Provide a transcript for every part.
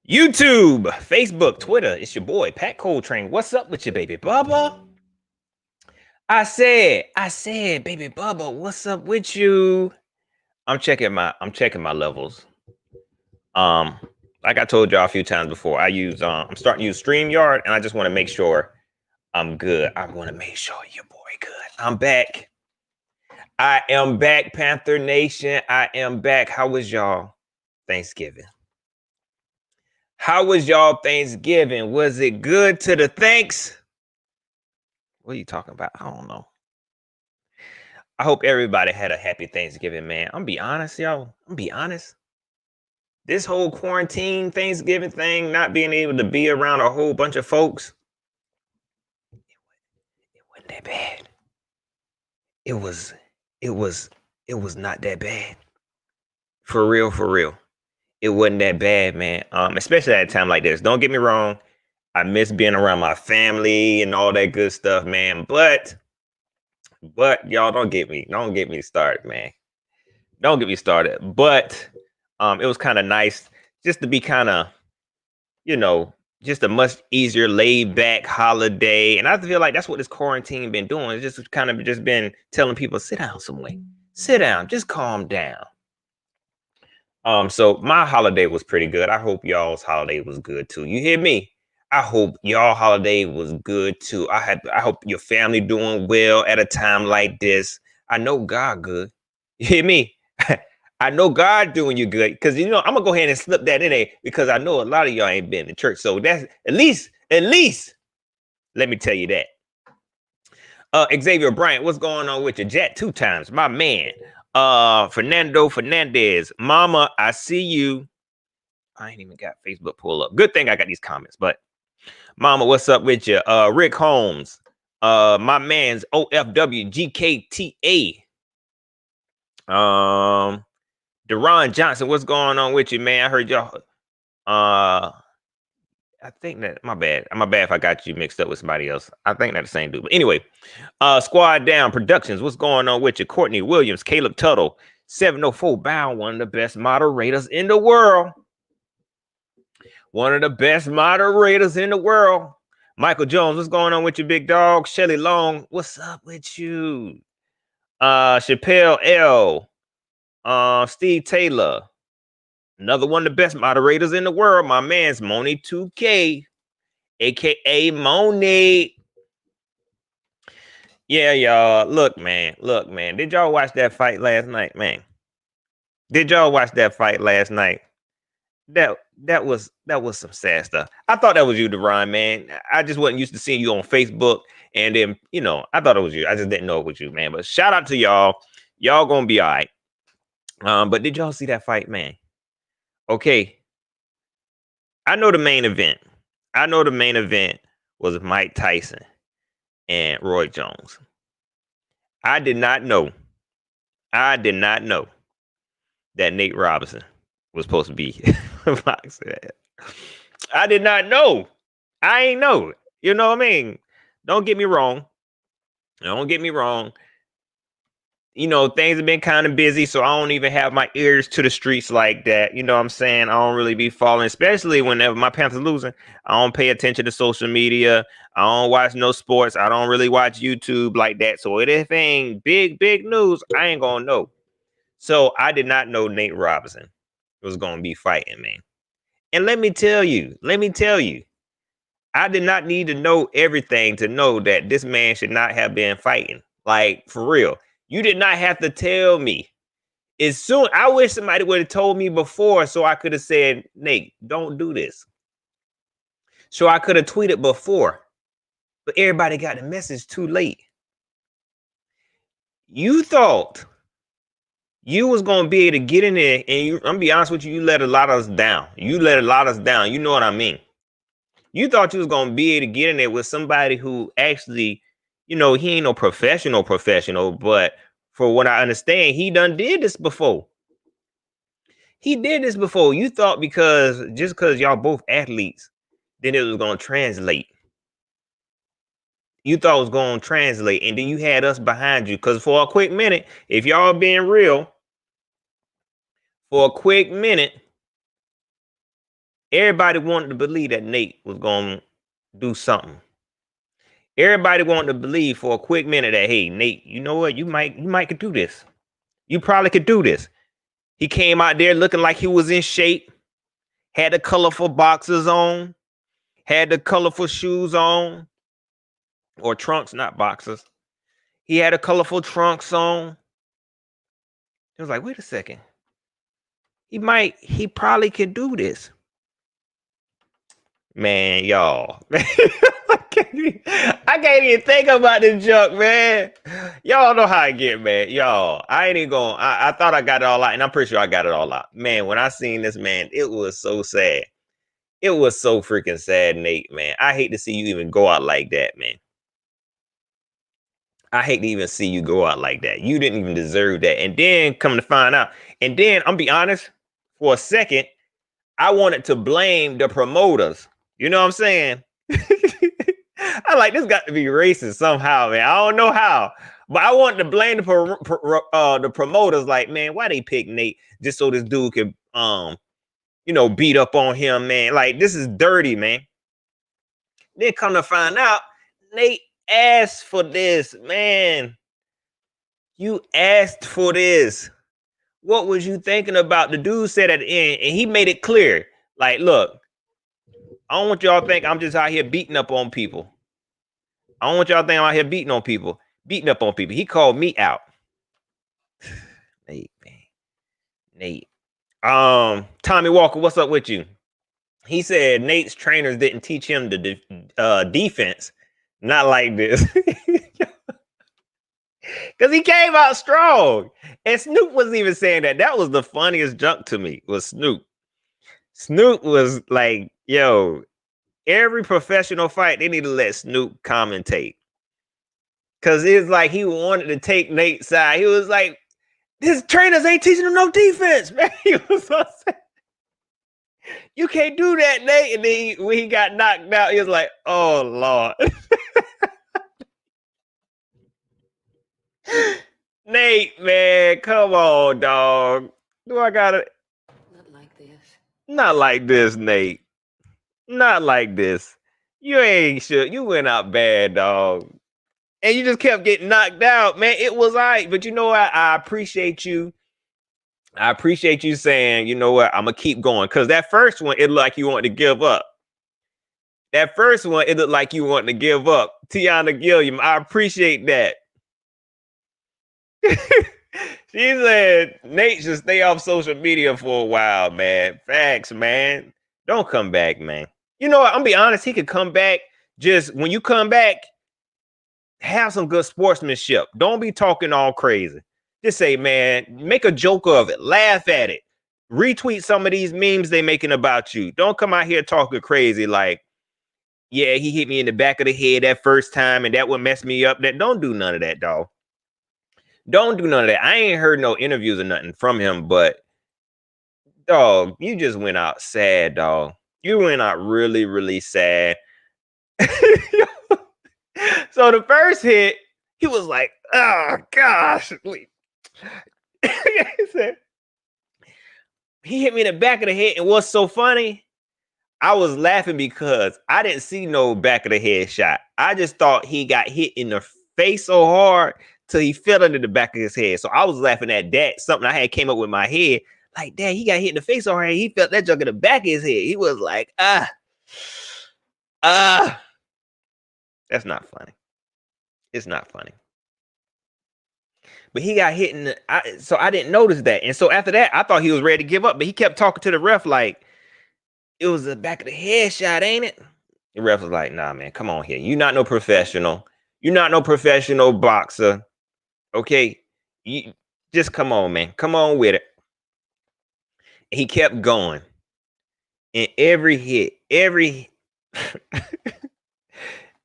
YouTube, Facebook, Twitter. It's your boy, Pat Coltrane. What's up with you, baby Bubba? I said, baby Bubba, what's up with you? I'm checking my levels. Um, like I told y'all a few times before, I'm starting to use StreamYard, and I just want to make sure I'm good. I want to make sure your boy good. I'm back. I am back, Panther Nation. I am back. How was y'all Thanksgiving? How was y'all Thanksgiving? Was it good to the thanks? What are you talking about? I don't know. I hope everybody had a happy Thanksgiving, man. I'm be honest, y'all. I'm be honest. This whole quarantine Thanksgiving thing, not being able to be around a whole bunch of folks, it wasn't that bad. It was, it was, it was not that bad. For real, for real. It wasn't that bad, man. Especially at a time like this. Don't get me wrong. I miss being around my family and all that good stuff, man. But y'all don't get me started, man. Don't get me started. But it was kind of nice just to be kind of, you know, just a much easier laid back holiday. And I feel like that's what this quarantine been doing. It's just kind of just been telling people, sit down somewhere. Sit down, just calm down. So my holiday was pretty good. I hope y'all's holiday was good too. You hear me? I hope y'all holiday was good too. I hope your family doing well at a time like this. I know God good. You hear me? I know God doing you good because I'm gonna go ahead and slip that in there because I know a lot of y'all ain't been to church. So that's at least let me tell you that. Xavier Bryant, what's going on with you? Jet 2 times, my man. Fernando Fernandez, Mama, I see you. I ain't even got Facebook pull up. Good thing I got these comments, but Mama, what's up with you? Rick Holmes, my man's OFW GKTA. Deron Johnson, what's going on with you, man? I heard y'all. I think that my bad. My bad if I got you mixed up with somebody else. I think that's the same dude. But anyway, Squad Down Productions. What's going on with you? Courtney Williams, Caleb Tuttle, 704 Bound, one of the best moderators in the world. One of the best moderators in the world. Michael Jones, what's going on with you, big dog? Shelly Long, what's up with you? Chappelle L. Steve Taylor. Another one of the best moderators in the world. My man's Moni 2K. AKA Moni. Yeah, y'all. Look, man. Did y'all watch that fight last night, man? Did y'all watch that fight last night? That was some sad stuff. I thought that was you, Deron, man. I just wasn't used to seeing you on Facebook, and then I thought it was you. I just didn't know it was you, man. But shout out to y'all. Y'all gonna be all right. But did y'all see that fight, man? Okay, I know the main event. I know the main event was Mike Tyson and Roy Jones. I did not know that Nate Robinson was supposed to be boxing. I did not know. I ain't know. You know what I mean? Don't get me wrong. Don't get me wrong. Things have been kind of busy, so I don't even have my ears to the streets like that. You know what I'm saying? I don't really be following, especially whenever my Panthers losing. I don't pay attention to social media. I don't watch no sports. I don't really watch YouTube like that. So if it ain't big news, I ain't gonna know. So I did not know Nate Robinson was gonna be fighting, man. And let me tell you, I did not need to know everything to know that this man should not have been fighting. Like, for real. You did not have to tell me. I wish somebody would have told me before so I could have said, Nate, don't do this. So I could have tweeted before. But everybody got the message too late. You thought you was going to be able to get in there, and I'm going to be honest with you, you let a lot of us down. You know what I mean? You thought you was going to be able to get in there with somebody who actually, he ain't no professional, but for what I understand, he done did this before. You thought because y'all both athletes, then it was going to translate. You thought it was going to translate, and then you had us behind you. Because for a quick minute, if y'all being real, for a quick minute, Everybody wanted to believe that Nate was gonna do something. Everybody wanted to believe for a quick minute that, hey, Nate, you know what? You might could do this. You probably could do this. He came out there looking like he was in shape, had the colorful boxers on, had the colorful shoes on, or trunks, not boxers. He had a colorful trunks on. It was like, wait a second. He probably could do this. Man, y'all. I can't even think about this junk, man. Y'all know how I get, man. Y'all, I ain't even going. I thought I got it all out, and I'm pretty sure I got it all out. Man, when I seen this, man, it was so sad. It was so freaking sad, Nate, man. I hate to see you even go out like that, man. I hate to even see you go out like that. You didn't even deserve that. And then come to find out, and then I'm be honest, for a second, I wanted to blame the promoters. You know what I'm saying? I like this got to be racist somehow, man. I don't know how, but I wanted to blame the promoters. Like, man, why they pick Nate just so this dude could beat up on him, man? Like, this is dirty, man. Then come to find out, Nate asked for this, man. You asked for this. What was you thinking about? The dude said at the end, and he made it clear. Like, look, I don't want y'all to think I'm just out here beating up on people. I don't want y'all to think I'm out here beating up on people. He called me out. Nate, man. Nate. Tommy Walker, what's up with you? He said Nate's trainers didn't teach him the defense. Not like this. Because he came out strong. And Snoop wasn't even saying that. That was the funniest junk to me, was Snoop. Snoop was like, yo, every professional fight, they need to let Snoop commentate. Because it's like he wanted to take Nate's side. He was like, his trainers ain't teaching him no defense, man. He was so sad. You can't do that, Nate. And then when he got knocked out, he was like, oh, Lord. Nate, man, come on, dog. Do I got it? Not like this. Not like this, Nate. Not like this. You ain't sure. You went out bad, dog. And you just kept getting knocked out, man. It was all right. But you know what? I appreciate you. I appreciate you saying, you know what? I'm going to keep going. Because that first one, it looked like you wanted to give up. That first one, it looked like you wanted to give up. Tiana Gilliam, I appreciate that. She said Nate should stay off social media for a while, man. Facts, man. Don't come back, man. You know what? I'm be honest. He could come back. Just when you come back, have some good sportsmanship. Don't be talking all crazy. Just say, man, make a joke of it. Laugh at it. Retweet some of these memes they making about you. Don't come out here talking crazy like, yeah, he hit me in the back of the head that first time and that would mess me up. That don't do none of that, dog. Don't do none of that. I ain't heard no interviews or nothing from him, but dog, you just went out sad, dog. You went out really, really sad. So the first hit, he was like, oh gosh. He hit me in the back of the head. And what's so funny, I was laughing because I didn't see no back of the head shot. I just thought he got hit in the face so hard till he fell under the back of his head. So I was laughing at that. Something I had came up with my head. Like, dad, he got hit in the face so hard. He felt that junk in the back of his head. He was like, That's not funny. It's not funny. But he got hit in so I didn't notice that. And so after that, I thought he was ready to give up. But he kept talking to the ref like, it was the back of the head shot, ain't it? The ref was like, nah, man, come on here. You're not no professional. You're not no professional boxer. Okay? You just come on, man. Come on with it. He kept going. And every hit, every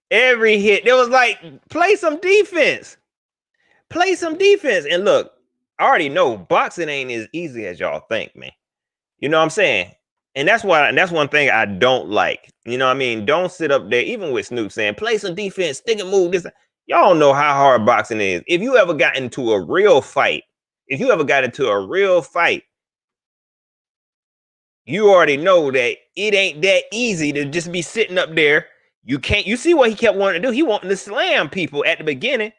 hit, there was like, play some defense. Play some defense. And look, I already know boxing ain't as easy as y'all think, man. You know what I'm saying? And that's one thing I don't like. You know what I mean? Don't sit up there, even with Snoop saying, play some defense, stick and move. This, y'all know how hard boxing is. If you ever got into a real fight, you already know that it ain't that easy to just be sitting up there. You see what he kept wanting to do? He wanted to slam people at the beginning.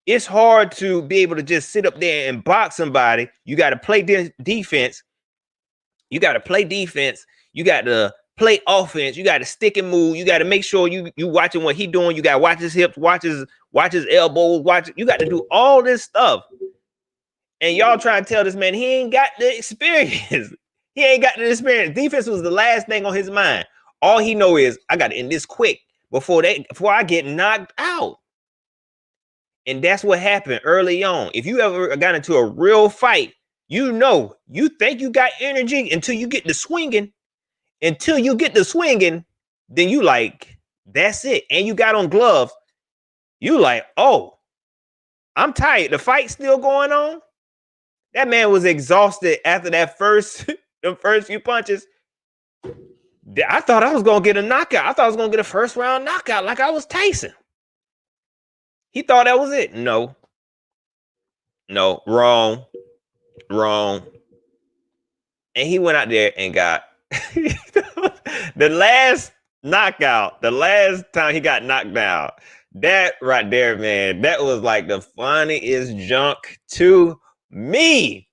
It's hard to be able to just sit up there and box somebody. You got to play defense. You got to play defense. You got to play offense. You got to stick and move. You got to make sure you watching what he doing. You got to watch his hips, watch his elbows, you got to do all this stuff. And y'all trying to tell this man he ain't got the experience. He ain't got the experience. Defense was the last thing on his mind. All he know is I got to end this quick before I get knocked out. And that's what happened early on. If you ever got into a real fight, you think you got energy until you get to swinging. Until you get to swinging, then you like, that's it. And you got on gloves. You like, oh, I'm tired. The fight's still going on. That man was exhausted after that the first few punches. I thought I was going to get a knockout. I thought I was going to get a first round knockout like I was Tyson. He thought that was it. No, wrong. And he went out there and got the last knockout, the last time he got knocked out. That right there, man, that was like the funniest junk to me.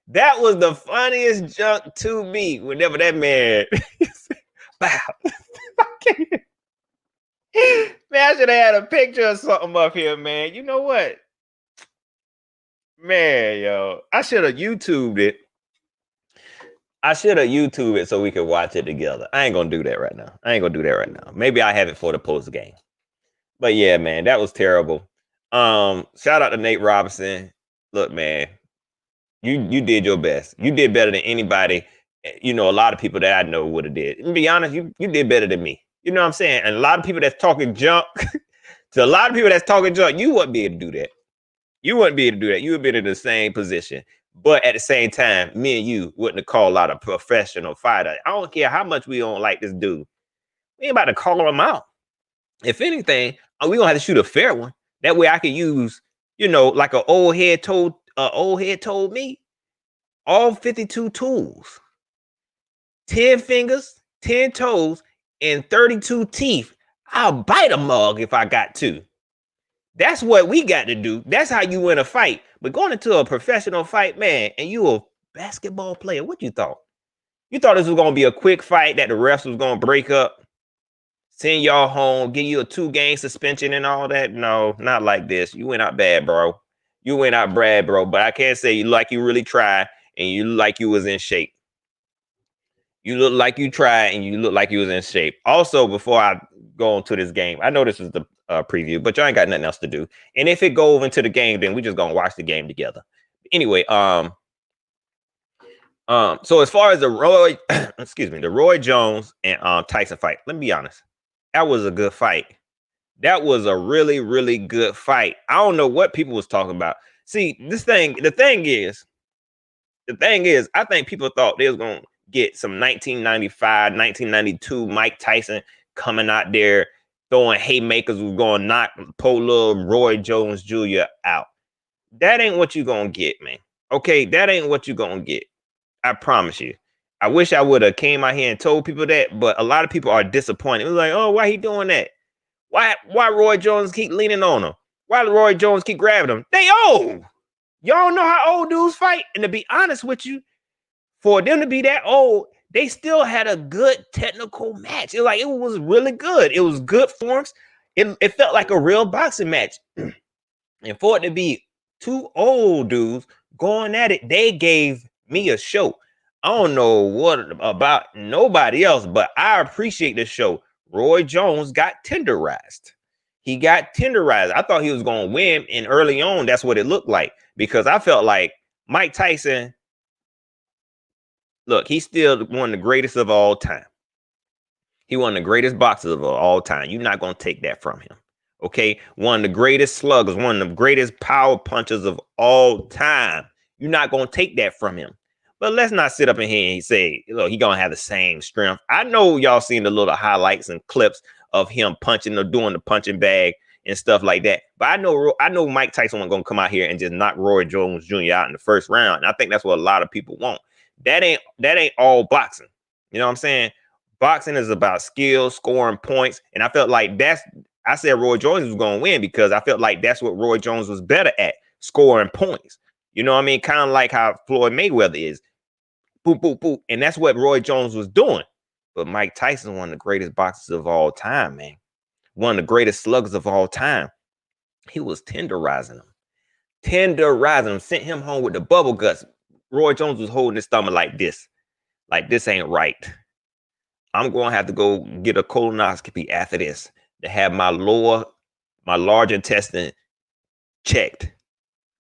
That was the funniest junk to me. Whenever that man, wow. Man, I should have had a picture or something up here, man. You know what? Man, yo, I should have YouTubed it. So we could watch it together. I ain't gonna do that right now. Maybe I have it for the post game. But yeah, man, that was terrible. Shout out to Nate Robinson. Look, man, you did your best. You did better than anybody. A lot of people that I know would have did. To be honest, you did better than me. You know what I'm saying? And a lot of people that's talking junk, you wouldn't be able to do that. You would be in the same position. But at the same time, me and you wouldn't have called out a professional fighter. I don't care how much we don't like this dude. We ain't about to call him out. If anything, we're going to have to shoot a fair one. That way I can use, like an old head told me, all 52 tools, 10 fingers, 10 toes, and 32 teeth. I'll bite a mug if I got to. That's what we got to do. That's how you win a fight. But going into a professional fight, man, and you a basketball player, what you thought? You thought this was going to be a quick fight that the refs was going to break up, send y'all home, give you a 2-game suspension and all that? No, not like this. You went out bad, bro. But I can't say you really tried and you look like you was in shape. You look like you tried and you look like you was in shape. Also, before I go on to this game, I know this is the preview, but y'all ain't got nothing else to do. And if it go over into the game, then we just gonna watch the game together. Anyway, so as far as the Roy Jones and Tyson fight, let me be honest, that was a good fight. That was a really, really good fight. I don't know what people was talking about. See, the thing is, I think people thought they was gonna get some 1995, 1992 Mike Tyson coming out there throwing haymakers, was going to knock poor little Roy Jones Jr. out. That ain't what you going to get, man. Okay, that ain't what you going to get. I promise you. I wish I would have came out here and told people that, but a lot of people are disappointed. It was like, oh, why he doing that? Why Roy Jones keep leaning on him? Why Roy Jones keep grabbing him? They old. Y'all know how old dudes fight. And to be honest with you, for them to be that old, they still had a good technical match. It was really good. It was good forms. It felt like a real boxing match. And for it to be two old dudes going at it, they gave me a show. I don't know what about nobody else, but I appreciate the show. Roy Jones got tenderized. I thought he was going to win, and early on, that's what it looked like, because I felt like Mike Tyson, look, he's still one of the greatest of all time. He one of the greatest boxers of all time. You're not going to take that from him. Okay? One of the greatest sluggers, one of the greatest power punchers of all time. You're not going to take that from him. But let's not sit up in here and say, look, he's going to have the same strength. I know y'all seen the little highlights and clips of him punching or doing the punching bag and stuff like that. But I know Mike Tyson wasn't going to come out here and just knock Roy Jones Jr. out in the first round. And I think that's what a lot of people want. that ain't all boxing. You know what I'm saying? Boxing is about skill, scoring points, and I felt like I said Roy Jones was going to win because I felt like that's what Roy Jones was better at, scoring points. You know what I mean? Kind of like how Floyd Mayweather is. Boop, boop, boop. And that's what Roy Jones was doing. But Mike Tyson, one of the greatest boxers of all time, man. One of the greatest sluggers of all time. He was tenderizing him, sent him home with the bubble guts. Roy Jones was holding his stomach like this. Like, this ain't right. I'm going to have to go get a colonoscopy after this to have my large intestine checked.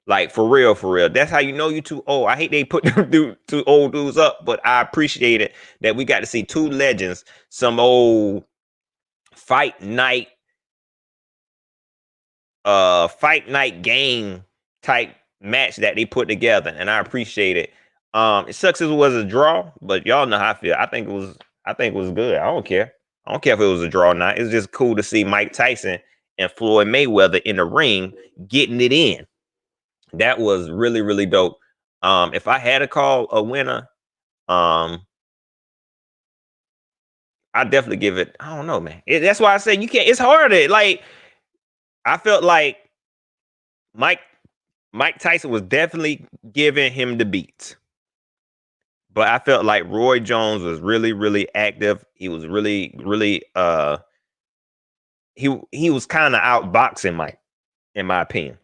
Like, for real, for real. That's how you know you too old. I hate they put two old dudes up, but I appreciate it that we got to see two legends, some old fight night game type match that they put together, and I appreciate it. It sucks it was a draw, but y'all know how I feel. I think it was good. I don't care if it was a draw or not. It's just cool to see Mike Tyson and Floyd Mayweather in the ring getting it in. That was really, really dope. If I had to call a winner, I'd definitely give it. I don't know, man. That's why I say you can't. It's hard. Like, I felt like Mike Tyson was definitely giving him the beats, but I felt like Roy Jones was really, really active. He was really, really. He was kind of outboxing Mike, in my opinion.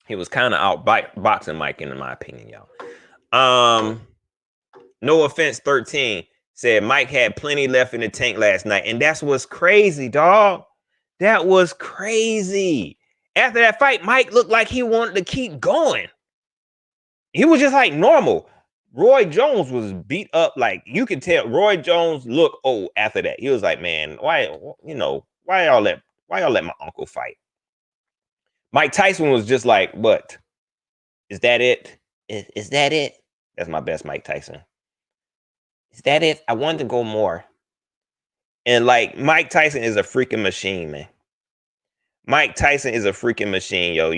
He was kind of outboxing Mike, in my opinion, y'all. No offense, 13 said Mike had plenty left in the tank last night, and that's what's crazy, dog. That was crazy. After that fight, Mike looked like he wanted to keep going. He was just like normal. Roy Jones was beat up, like you could tell. Roy Jones looked old after that. He was like, man, why y'all let my uncle fight? Mike Tyson was just like, what? Is that it? Is that it? That's my best Mike Tyson. Is that it? I wanted to go more. And like, Mike Tyson is a freaking machine, man. Mike Tyson is a freaking machine, yo.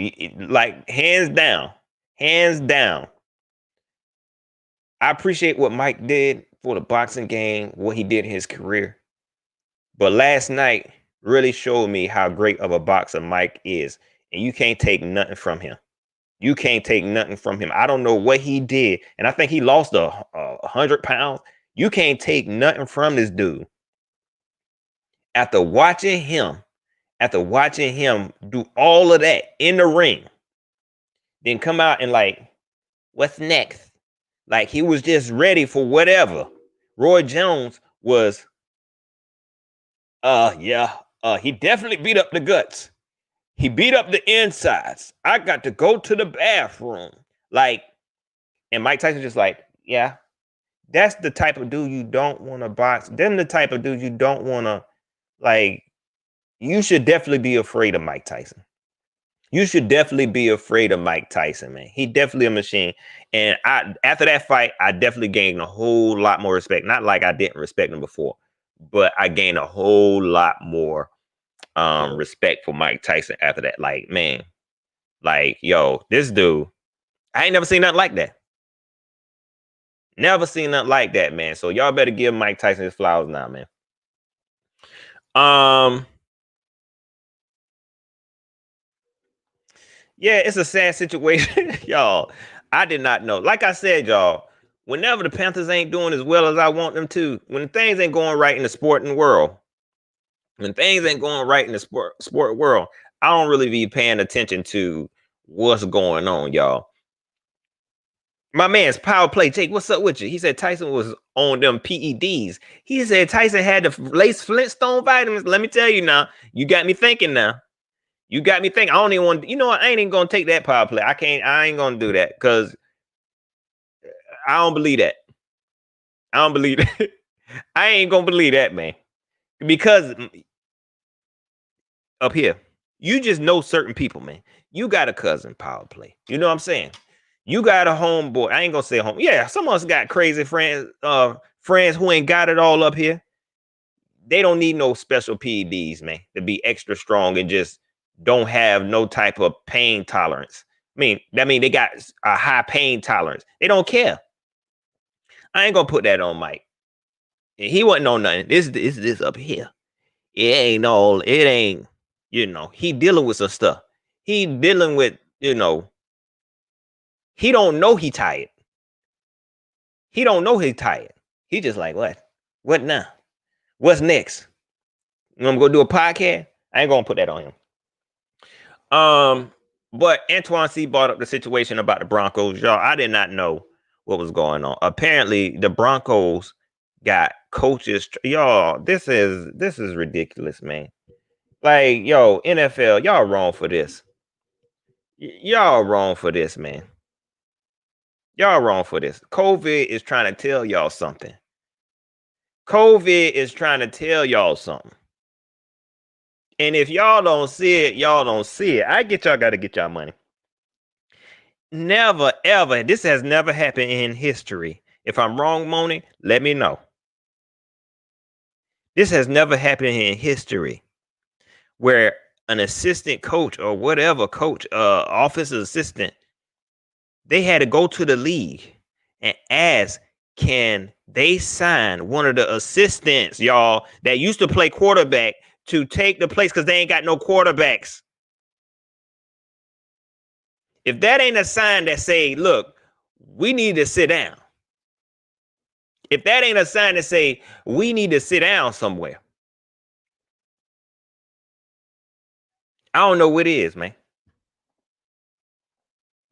Like, hands down. I appreciate what Mike did for the boxing game, what he did in his career. But last night really showed me how great of a boxer Mike is. And you can't take nothing from him. I don't know what he did. And I think he lost 100 pounds. You can't take nothing from this dude. After watching him do all of that in the ring, then come out and like, what's next? Like, he was just ready for whatever. Roy Jones was, he definitely beat up the guts. He beat up the insides. I got to go to the bathroom. Like, and Mike Tyson just like, yeah, that's the type of dude you don't want to box. Them the type of dude you don't want to, like, you should definitely be afraid of Mike Tyson. You should definitely be afraid of Mike Tyson, man. He definitely a machine. And after that fight, I definitely gained a whole lot more respect. Not like I didn't respect him before, but I gained a whole lot more respect for Mike Tyson after that. Like, man, like, yo, this dude, I ain't never seen nothing like that. Never seen nothing like that, man. So y'all better give Mike Tyson his flowers now, man. Yeah, it's a sad situation, y'all. I did not know. Like I said, y'all, whenever the Panthers ain't doing as well as I want them to, when things ain't going right in the sporting world, I don't really be paying attention to what's going on, y'all. My man's power play, Jake, what's up with you? He said Tyson was on them PEDs. He said Tyson had the lace Flintstone vitamins. Let me tell you now, you got me thinking now. I don't even want, what? I ain't even gonna take that power play. I ain't gonna do that because I don't believe that. I ain't gonna believe that, man. Because up here, you just know certain people, man. You got a cousin power play. You know what I'm saying? You got a homeboy. I ain't gonna say home. Yeah, someone's got crazy friends, friends who ain't got it all up here. They don't need no special PEDs, man, to be extra strong and just don't have no type of pain tolerance. That mean they got a high pain tolerance. They don't care. I ain't gonna put that on Mike. He wasn't on nothing. This up here. It ain't all. It ain't. He dealing with some stuff. He dealing with. He don't know he tired. He don't know he tired. He just like, what? What now? What's next? I'm gonna do a podcast. I ain't gonna put that on him. But Antoine C brought up the situation about the Broncos. Y'all, I did not know what was going on. Apparently, the Broncos got coaches. Y'all, this is ridiculous, man. Like, yo, NFL, y'all wrong for this. Y'all wrong for this, man. Y'all wrong for this. COVID is trying to tell y'all something. COVID is trying to tell y'all something. And if y'all don't see it, y'all don't see it. I get y'all got to get y'all money. Never, ever. This has never happened in history. If I'm wrong, Moni, let me know. This has never happened in history where an assistant coach or whatever coach, office assistant, they had to go to the league and ask, can they sign one of the assistants, y'all, that used to play quarterback to take the place because they ain't got no quarterbacks? If that ain't a sign that say, look, we need to sit down. If that ain't a sign that say, we need to sit down somewhere, I don't know what it is, man.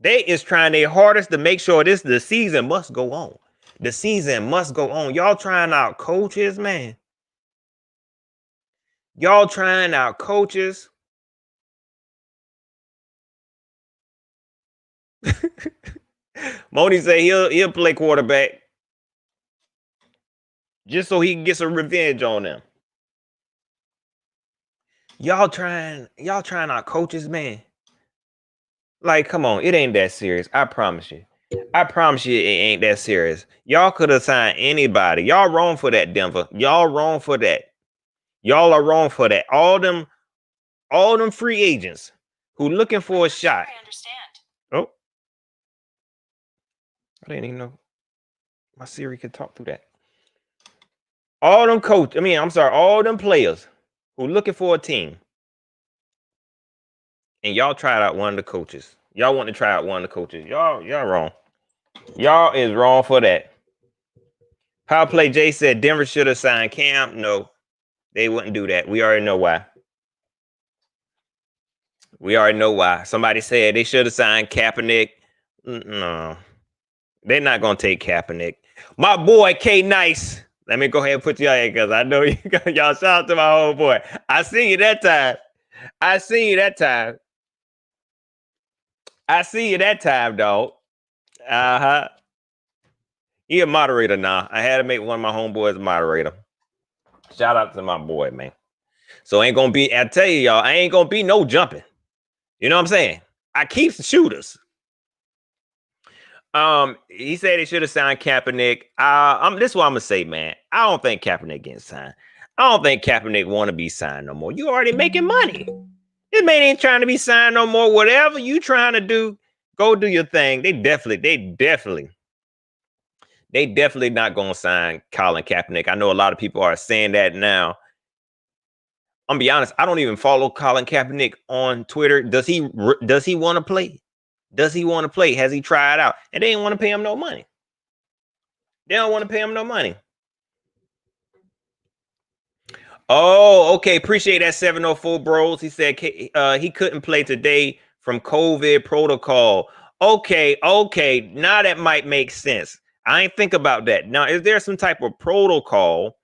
They is trying their hardest to make sure the season must go on. The season must go on. Y'all trying out coaches, man. Y'all trying out coaches. Moni say he'll play quarterback just so he can get some revenge on them. Y'all trying out coaches, man. Like, come on, it ain't that serious. I promise you. I promise you it ain't that serious. Y'all could have signed anybody. Y'all wrong for that, Denver. Y'all wrong for that. Y'all are wrong for that. All them free agents who looking for a shot. I understand. Oh. I didn't even know my Siri could talk through that. All them players who looking for a team. And y'all tried out one of the coaches. Y'all want to try out one of the coaches. Y'all wrong. Y'all is wrong for that. Power Play Jay said Denver should have signed Cam. No, they wouldn't do that. We already know why. Somebody said they should have signed Kaepernick. No, they're not gonna take Kaepernick. My boy K Nice. Let me go ahead and put you out here because I know y'all shout out to my whole boy. I see you that time. Dog. Uh-huh. He a moderator now. I had to make one of my homeboys a moderator. Shout out to my boy, man. So I tell you, y'all, I ain't gonna be no jumping. You know what I'm saying? I keep the shooters. He said he should have signed Kaepernick. This is what I'm gonna say, man. I don't think Kaepernick getting signed. I don't think Kaepernick want to be signed no more. You already making money. This man ain't trying to be signed no more. Whatever you trying to do, go do your thing. They definitely not gonna sign Colin Kaepernick. I know a lot of people are saying that now. I'm gonna be honest. I don't even follow Colin Kaepernick on Twitter. Does he want to play? Does he want to play? Has he tried out? And they didn't want to pay him no money. They don't want to pay him no money. Oh, okay. Appreciate that 704 bros. He said he couldn't play today from COVID protocol. Okay. Now that might make sense. I ain't think about that. Now, is there some type of protocol?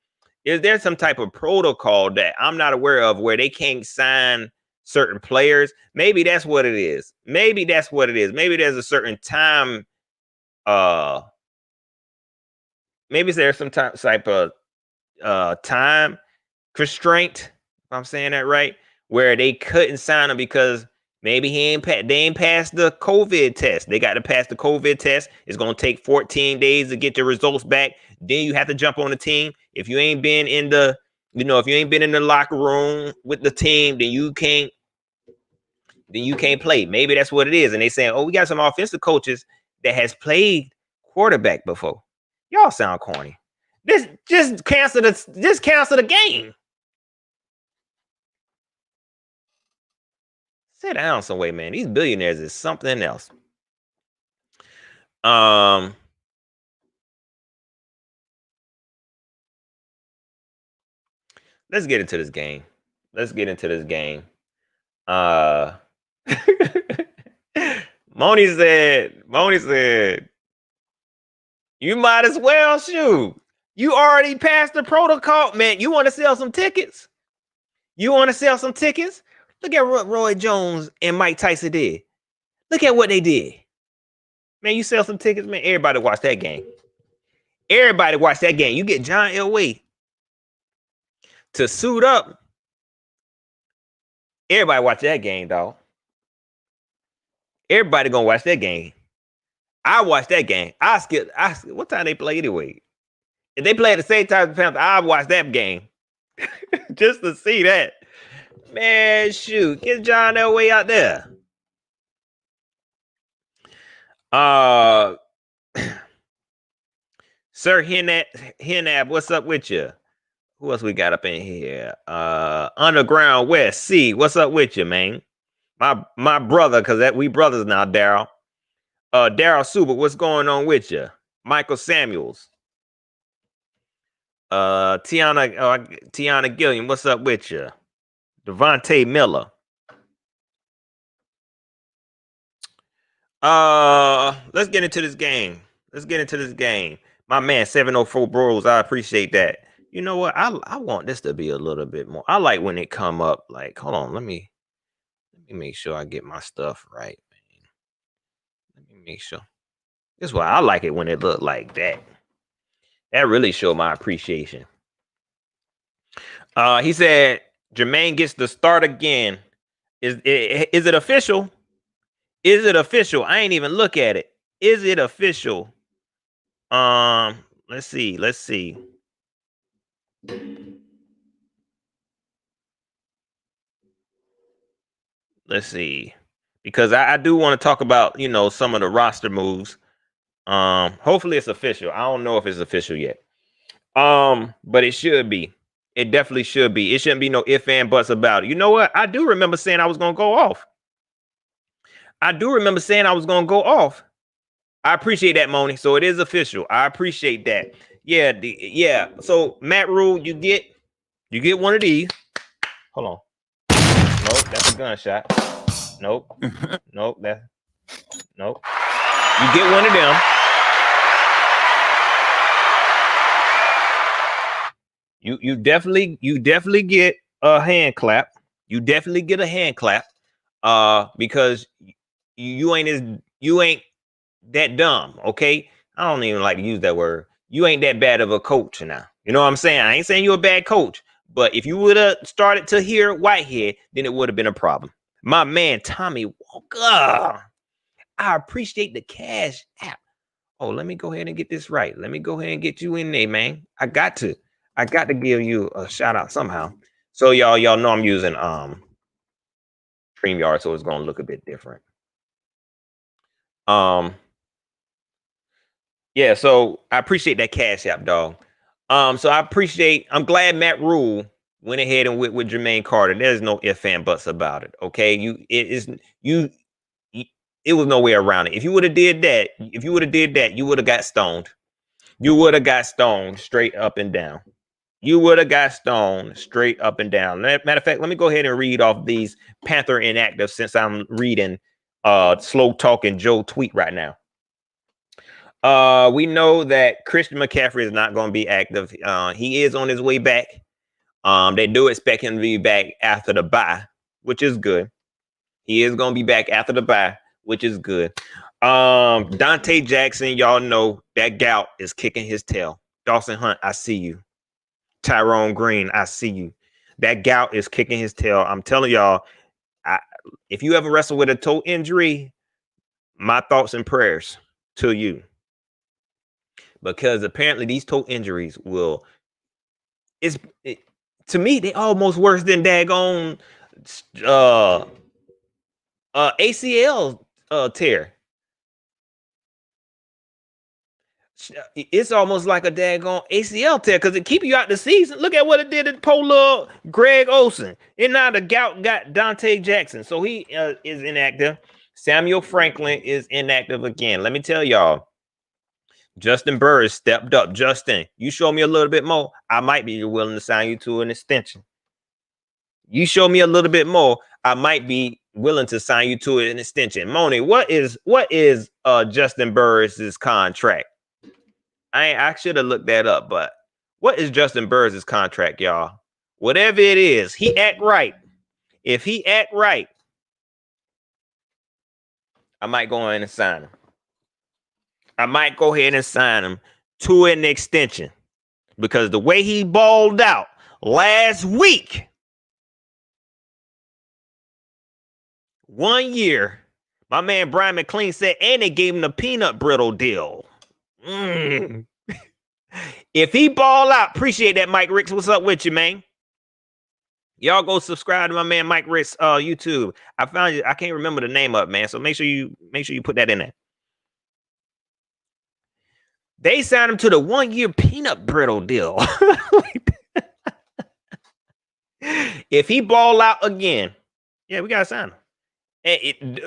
That I'm not aware of where they can't sign certain players? Maybe that's what it is. Maybe there's a certain time. Maybe there's some type of time constraint, if I'm saying that right, where they couldn't sign him because maybe they ain't passed the COVID test. They got to pass the COVID test. It's going to take 14 days to get the results back. Then you have to jump on the team. If you ain't been in the, locker room with the team, then you can't play. Maybe that's what it is. And they saying, oh, we got some offensive coaches that has played quarterback before. Y'all sound corny. Just cancel the game. Sit down some way, man. These billionaires is something else. Let's get into this game. Moni said, you might as well shoot. You already passed the protocol, man. You want to sell some tickets? Look at what Roy Jones and Mike Tyson did. Look at what they did. Man, you sell some tickets, man. Everybody watch that game. You get John Elway to suit up. Everybody watch that game, dog. Everybody gonna watch that game. I watch that game. I skip. What time they play anyway? If they play at the same time as the Panthers, I watch that game just to see that. Man, shoot, get John Elway out there. Sir Hinab, what's up with you? Who else we got up in here? Underground West C, what's up with you, man? My brother, because we brothers now, Daryl. Daryl Suber, what's going on with you? Michael Samuels. Tiana Gilliam, what's up with you? Devontae Miller. Let's get into this game. My man, 704 Bros, I appreciate that. You know what? I want this to be a little bit more. I like when it come up. Like, hold on, let me make sure I get my stuff right, man. Let me make sure. This is why I like it when it look like that. That really showed my appreciation. He said Jermaine gets the start again. Is it official? I ain't even look at it. Is it official? Let's see. Because I do want to talk about, some of the roster moves. Hopefully it's official. I don't know if it's official yet. But it should be. It definitely should be. It shouldn't be no ifs and buts about it. You know what? I do remember saying I was going to go off. I appreciate that, Moni. So it is official. I appreciate that. Yeah. So Matt Rule, you get one of these. Hold on. Nope, that's a gunshot. Nope. Nope. Nope. You get one of them. You definitely get a hand clap. Because you ain't that dumb, okay? I don't even like to use that word. You ain't that bad of a coach now. You know what I'm saying? I ain't saying you're a bad coach, but if you would have started to hear Whitehead, then it would have been a problem. My man Tommy Walker, I appreciate the cash app. Oh, let me go ahead and get this right. Let me go ahead and get you in there, man. I got to give you a shout out somehow. So y'all know I'm using StreamYard, so it's gonna look a bit different. Yeah, so I appreciate that cash app, dog. So I'm glad Matt Rule went ahead and went with Jermaine Carter. There's no ifs and buts about it. Okay, it was no way around it. If you would have did that, you would have got stoned. You would have got stoned straight up and down. Matter of fact, let me go ahead and read off these Panther inactive since I'm reading slow talking Joe tweet right now. We know that Christian McCaffrey is not going to be active. He is on his way back. They do expect him to be back after the bye, which is good. He is going to be back after the bye, which is good. Dante Jackson, y'all know that gout is kicking his tail. Dawson Hunt, I see you. Tyrone Green, I see you. That gout is kicking his tail. I'm telling y'all, if you ever wrestle with a toe injury, my thoughts and prayers to you. Because apparently these toe injuries to me, they almost worse than daggone ACL tear. It's almost like a daggone ACL tear because it keep you out the season. Look at what it did to poor Greg Olsen. And now the gout got Dante Jackson. So he is inactive. Samuel Franklin is inactive again. Let me tell y'all, Justin Burris stepped up. Justin, you show me a little bit more, I might be willing to sign you to an extension. You show me a little bit more, I might be willing to sign you to an extension. Moni, what is Justin Burris's contract? I should have looked that up, but what is Justin Burris's contract, y'all? Whatever it is, he act right. If he act right, I might go in and sign him. I might go ahead and sign him to an extension because the way he balled out last week, 1 year, my man Brian McLean said, and they gave him the peanut brittle deal. If he ball out, appreciate that, Mike Ricks. What's up with you, man? Y'all go subscribe to my man Mike Ricks YouTube. I found you. I can't remember the name of it, man. So make sure you put that in there. They signed him to the 1 year peanut brittle deal. If he ball out again, yeah, we gotta sign him.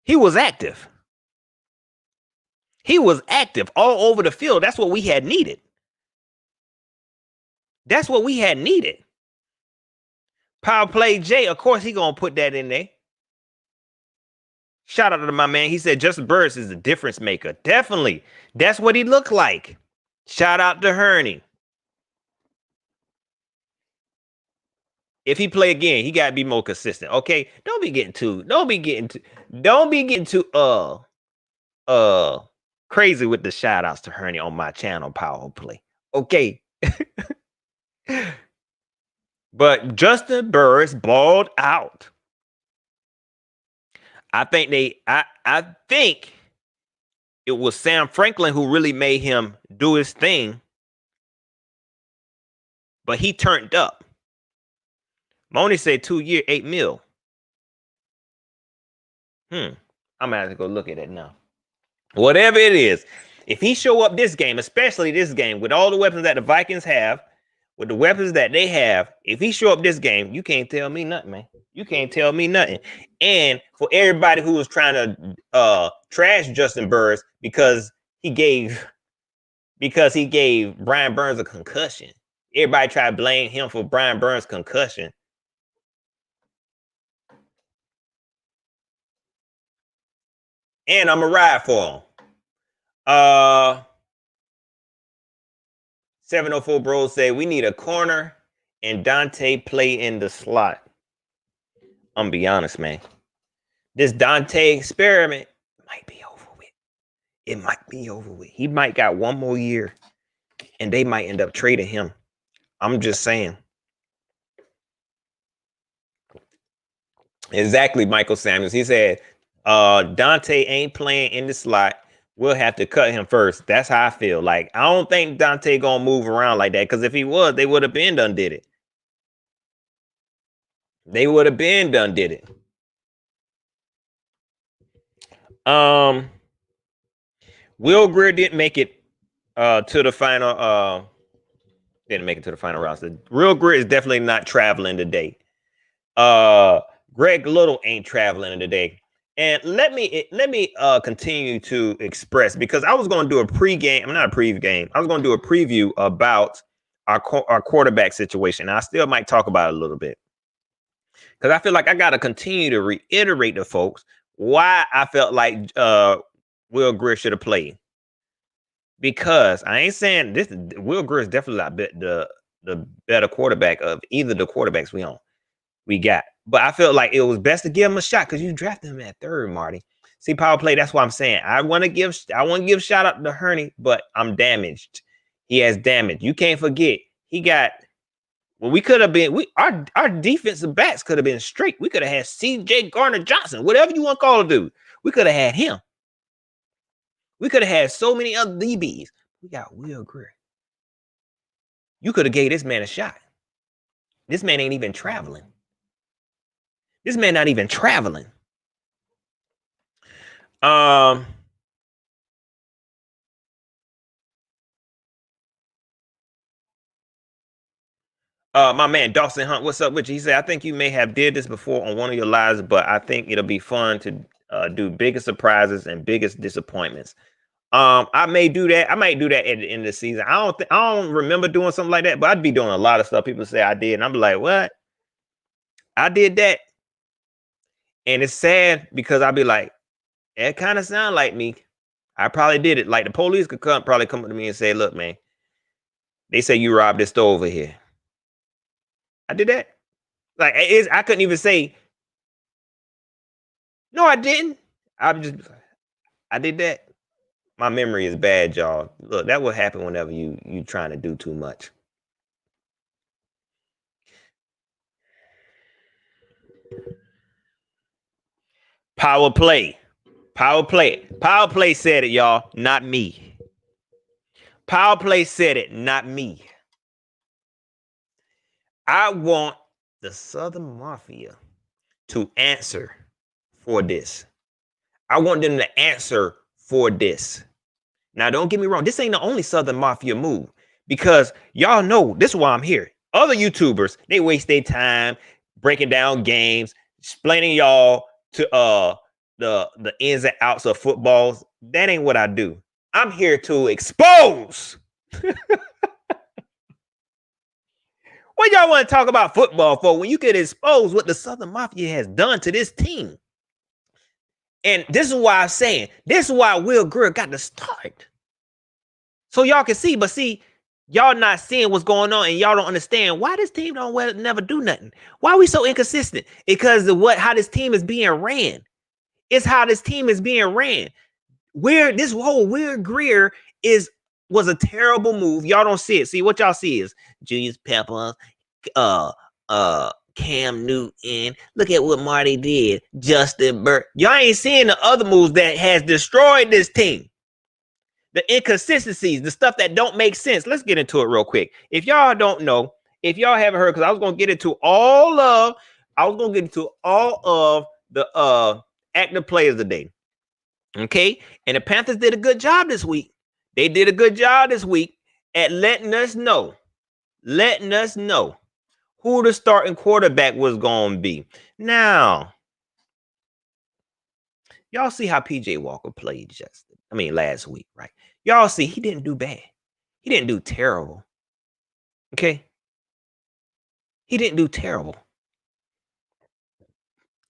He was active. He was active all over the field. That's what we had needed. That's what we had needed. Power play Jay, of course, he gonna put that in there. Shout out to my man. He said Justin Burris is a difference maker. Definitely. That's what he looked like. Shout out to Herney. If he play again, he gotta be more consistent. Okay. Don't be getting too crazy with the shout outs to Herney on my channel, Power Play. Okay. But Justin Burris balled out. I think it was Sam Franklin who really made him do his thing. But he turned up. Moni said 2 year, $8 million. I'm gonna have to go look at it now. Whatever it is, if he show up this game, especially this game, with all the weapons that the Vikings have, with the weapons that they have, if he show up this game, you can't tell me nothing, man. You can't tell me nothing. And for everybody who was trying to trash Justin Burris because he gave Brian Burns a concussion. Everybody tried to blame him for Brian Burns' concussion. And I'm a ride for him. 704 Bros say we need a corner and Dante play in the slot. I'm gonna be honest, man. This Dante experiment might be over with. It might be over with. He might got 1 more year and they might end up trading him. I'm just saying. Exactly, Michael Samuels. He said, Dante ain't playing in the slot. We'll have to cut him first. That's how I feel. Like, I don't think Dante gonna move around like that. Because if he was, they would have been done did it. They would have been done did it. Will Greer didn't make it to the final. Didn't make it to the final roster. Will Greer is definitely not traveling today. Greg Little ain't traveling today. And let me continue to express, because I was going to do a pregame. I'm not a pregame. I was going to do a preview about our quarterback situation. And I still might talk about it a little bit, because I feel like I got to continue to reiterate to folks why I felt like Will Greer should have played. Because I ain't saying this. Will Greer is definitely not the better quarterback of either the quarterbacks we got. But I felt like it was best to give him a shot because you drafted him at 3rd, Marty. See, power play. That's what I'm saying. I want to give shout out to Herney, but I'm damaged. He has damage. You can't forget. He got. Well, we could have been. Our defensive backs could have been straight. We could have had C.J. Gardner-Johnson, whatever you want to call a dude. We could have had him. We could have had so many other DBs. We got Will Greer. You could have gave this man a shot. This man ain't even traveling. This man not even traveling. My man Dawson Hunt, what's up with you? He said, I think you may have did this before on one of your lives, but I think it'll be fun to do biggest surprises and biggest disappointments. I may do that. I might do that at the end of the season. I don't remember doing something like that, but I'd be doing a lot of stuff. People say I did, and I'm like, what? I did that. And it's sad because I'd be like, it kind of sound like me. I probably did it. Like the police could probably come up to me and say, look, man, they say you robbed this store over here. I did that. Like I couldn't even say, no, I didn't. I did that. My memory is bad, y'all. Look, that will happen whenever you trying to do too much. Power play. Power play. Power play said it, y'all, not me. Power play said it, not me. I want the Southern Mafia to answer for this. I want them to answer for this. Now, don't get me wrong. This ain't the only Southern Mafia move because y'all know this is why I'm here. Other YouTubers, they waste their time breaking down games, explaining y'all to the ins and outs of footballs. That ain't what I do. I'm here to expose. What y'all want to talk about football for when you could expose what the Southern Mafia has done to this team? And this is why I'm saying, this is why Will Greer got to start. So y'all can see, but see, y'all not seeing what's going on and y'all don't understand why this team don't never do nothing. Why are we so inconsistent? Because of how this team is being ran. It's how this team is being ran. This whole Will Greer was a terrible move. Y'all don't see it. See, what y'all see is Julius Peppers, Cam Newton. Look at what Marty did. Justin Burke. Y'all ain't seeing the other moves that has destroyed this team. The inconsistencies, the stuff that don't make sense. Let's get into it real quick. If y'all don't know, if y'all haven't heard, because I was gonna get into all of the active players today. Okay, and the Panthers did a good job this week. They did a good job this week at letting us know who the starting quarterback was going to be. Now, y'all see how PJ Walker played last week, right? Y'all see he didn't do bad. He didn't do terrible. Okay? He didn't do terrible.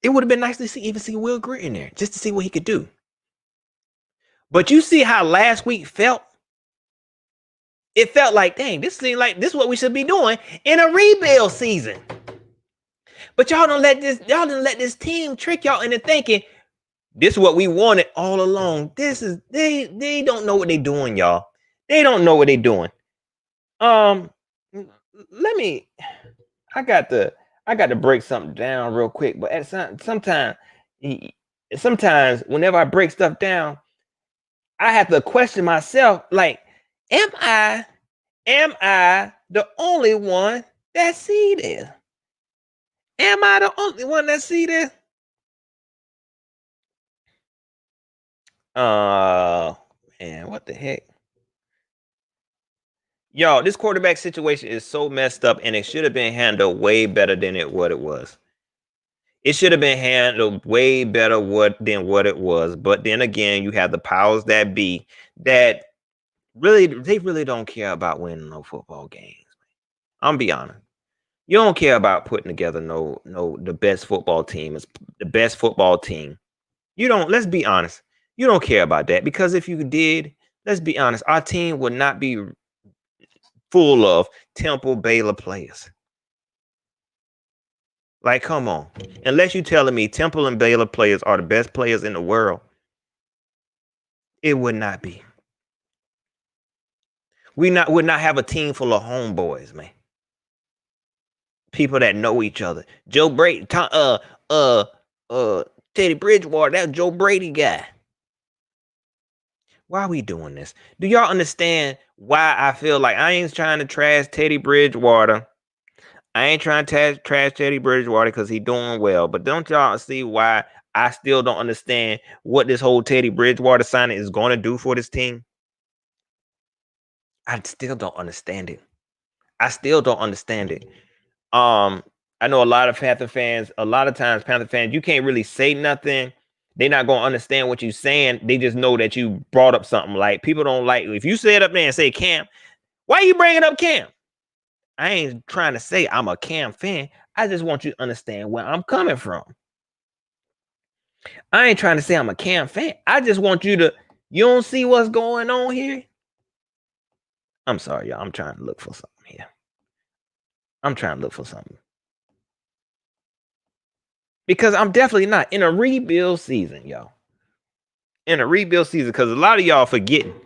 It would have been nice to see Will Greer in there just to see what he could do. But you see how last week felt? It felt like, dang, this seemed like this is what we should be doing in a rebuild season. But y'all didn't let this team trick y'all into thinking this is what we wanted all along. They don't know what they're doing, y'all. They don't know what they're doing. I got to break something down real quick, but sometimes whenever I break stuff down, I have to question myself, like, am I the only one that see this? Am I the only one that see this? Man, what the heck? Y'all, this quarterback situation is so messed up, and it should have been handled way better than what it was. It should have been handled way better than what it was. But then again, you have the powers that be that they really don't care about winning no football games. I'm be honest. You don't care about putting together the best football team is the best football team. You don't. Let's be honest. You don't care about that because if you did, let's be honest, our team would not be full of Temple Baylor players. Like, come on. Unless you're telling me Temple and Baylor players are the best players in the world, it would not be. We would not have a team full of homeboys, man. People that know each other. Joe Brady, Teddy Bridgewater, that Joe Brady guy. Why are we doing this? Do y'all understand why I feel like I ain't trying to trash Teddy Bridgewater? I ain't trying to trash Teddy Bridgewater because he's doing well. But don't y'all see why I still don't understand what this whole Teddy Bridgewater signing is going to do for this team? I still don't understand it. I still don't understand it. I know a lot of Panther fans, a lot of times Panther fans, you can't really say nothing. They're not gonna understand what you're saying. They just know that you brought up something. Like people don't like if you sit up there and say Cam, why are you bringing up Cam? I ain't trying to say I'm a Cam fan. I just want you to understand where I'm coming from. I ain't trying to say I'm a Cam fan. I just want you to, you don't see what's going on here? I'm sorry, y'all. I'm trying to look for something here. I'm trying to look for something. Because I'm definitely not in a rebuild season, y'all. In a rebuild season, because a lot of y'all forgetting.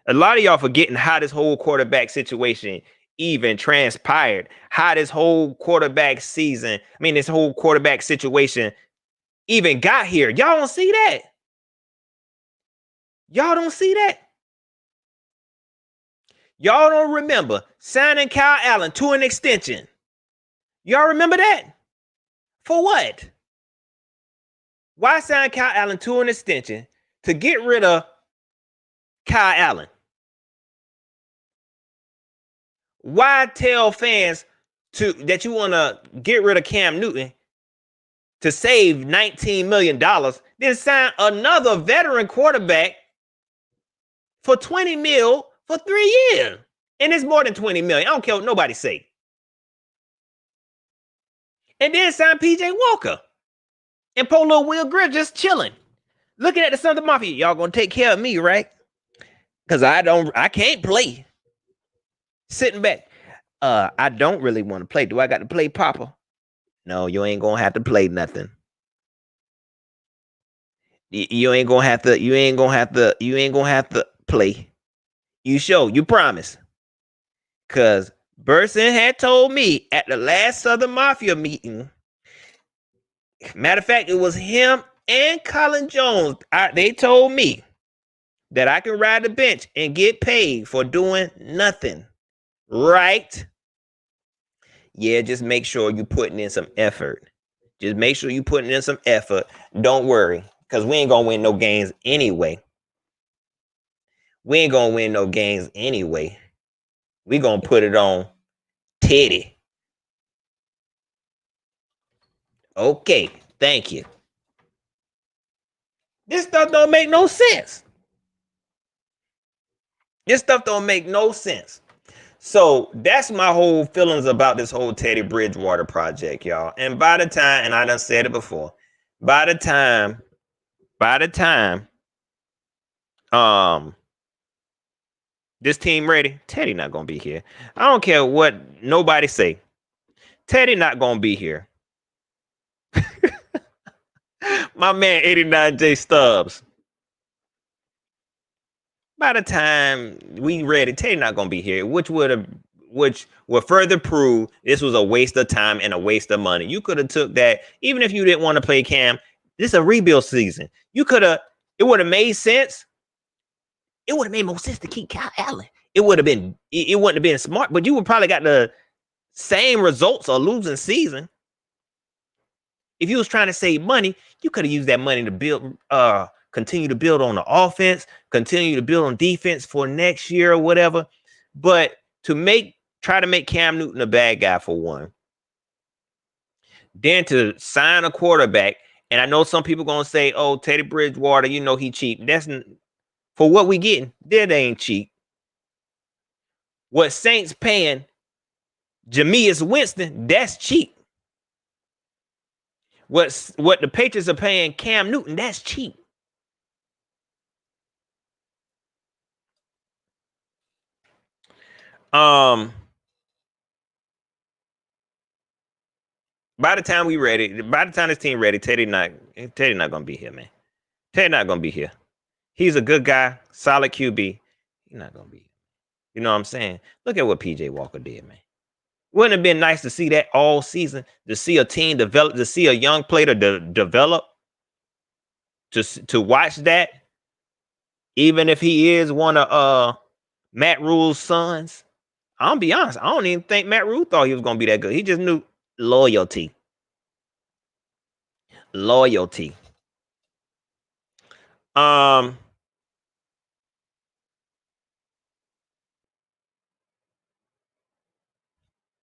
A lot of y'all forgetting how this whole quarterback situation even transpired. How this whole quarterback season, this whole quarterback situation even got here. Y'all don't see that. Y'all don't see that. Y'all don't remember signing Kyle Allen to an extension. Y'all remember that? For what? Why sign Kyle Allen to an extension to get rid of Kyle Allen? Why tell fans that you want to get rid of Cam Newton to save $19 million, then sign another veteran quarterback for $20 million for 3 years? And it's more than $20 million. I don't care what nobody say. And then sign PJ Walker and Polo Will Grill just chilling, looking at the Sons of Mafia. Y'all gonna take care of me, right? Because I can't play. Sitting back. I don't really want to play. Do I got to play Papa? No, you ain't gonna have to play nothing. You ain't gonna have to. You ain't gonna have to play. You show. You promise. Cause Burson had told me at the last Southern Mafia meeting. Matter of fact, it was him and Colin Jones. They told me that I can ride the bench and get paid for doing nothing. Right? Yeah, just make sure you're putting in some effort. Just make sure you're putting in some effort. Don't worry, because we ain't going to win no games anyway. We ain't going to win no games anyway. We going to put it on Teddy. Okay, thank you. This stuff don't make no sense. This stuff don't make no sense. So that's my whole feelings about this whole Teddy Bridgewater project, y'all. And by the time, and I done said it before, by the time, this team ready, Teddy not gonna be here. I don't care what nobody say. Teddy not gonna be here. My man 89J Stubbs. By the time we ready, Teddy not gonna be here, which would further prove this was a waste of time and a waste of money. You could have took that, even if you didn't want to play Cam. This is a rebuild season. You could have. It would have made sense. It would have made more sense to keep Kyle Allen. It would have been. It wouldn't have been smart, but you would probably got the same results a losing season. If you was trying to save money, you could have used that money to build, continue to build on the offense, continue to build on defense for next year or whatever. But try to make Cam Newton a bad guy for one. Then to sign a quarterback, and I know some people gonna say, "Oh, Teddy Bridgewater, he cheap." That's for what we getting. That ain't cheap. What Saints paying Jameis Winston, that's cheap. What the Patriots are paying Cam Newton, that's cheap. By the time this team ready, Teddy not gonna be here, man. Teddy not gonna be here. He's a good guy, solid QB. He's not gonna be here. You know what I'm saying? Look at what PJ Walker did, man. Wouldn't it have been nice to see that all season, to see a team develop, to see a young player develop, to watch that, even if he is one of Matt Rule's sons. I'll be honest, I don't even think Matt Rule thought he was gonna be that good. He just knew loyalty. Loyalty. Um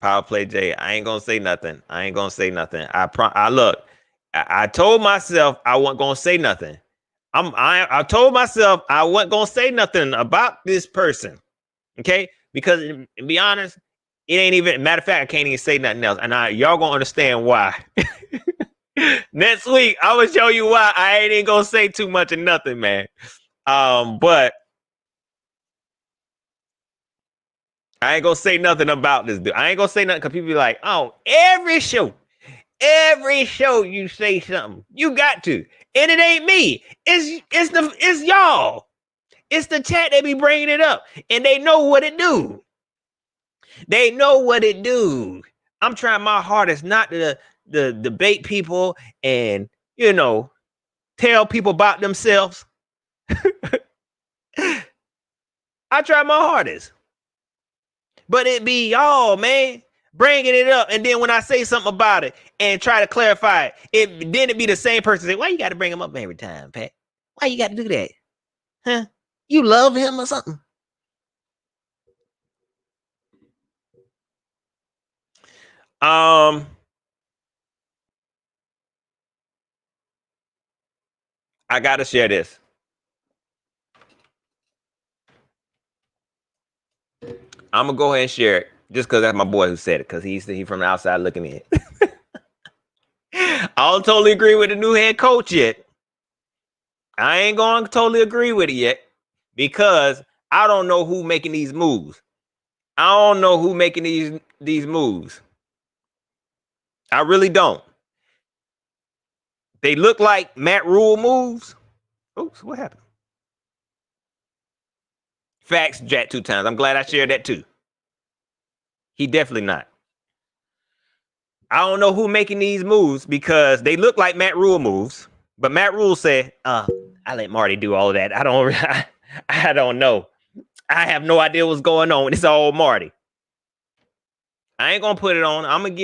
Power play Jay. I ain't gonna say nothing. I look. I told myself I wasn't gonna say nothing. I told myself I wasn't gonna say nothing about this person. Okay, because to be honest, it ain't even. Matter of fact, I can't even say nothing else, and y'all gonna understand why. Next week, I will show you why I ain't even gonna say too much of nothing, man. But I ain't gonna say nothing about this dude. I ain't gonna say nothing because people be like, oh, every show you say something. You got to. And it ain't me. It's y'all. It's the chat that be bringing it up. And they know what it do. They know what it do. I'm trying my hardest not to debate people and, tell people about themselves. I try my hardest. But it be y'all, man, bringing it up. And then when I say something about it and try to clarify it, then it be the same person say, why you got to bring him up every time, Pat? Why you got to do that? Huh? You love him or something? I got to share this. I'm going to go ahead and share it just because that's my boy who said it, because he's from the outside looking in. I don't totally agree with the new head coach yet. I ain't going to totally agree with it yet because I don't know who making these moves. I don't know who making these moves. I really don't. They look like Matt Rule moves. Oops, what happened? Facts, Jack 2 times. I'm glad I shared that too. He definitely not. I don't know who making these moves because they look like Matt Rule moves. But Matt Rule said, I let Marty do all of that. I don't know. I have no idea what's going on. It's all Marty. I ain't gonna put it on. I'm going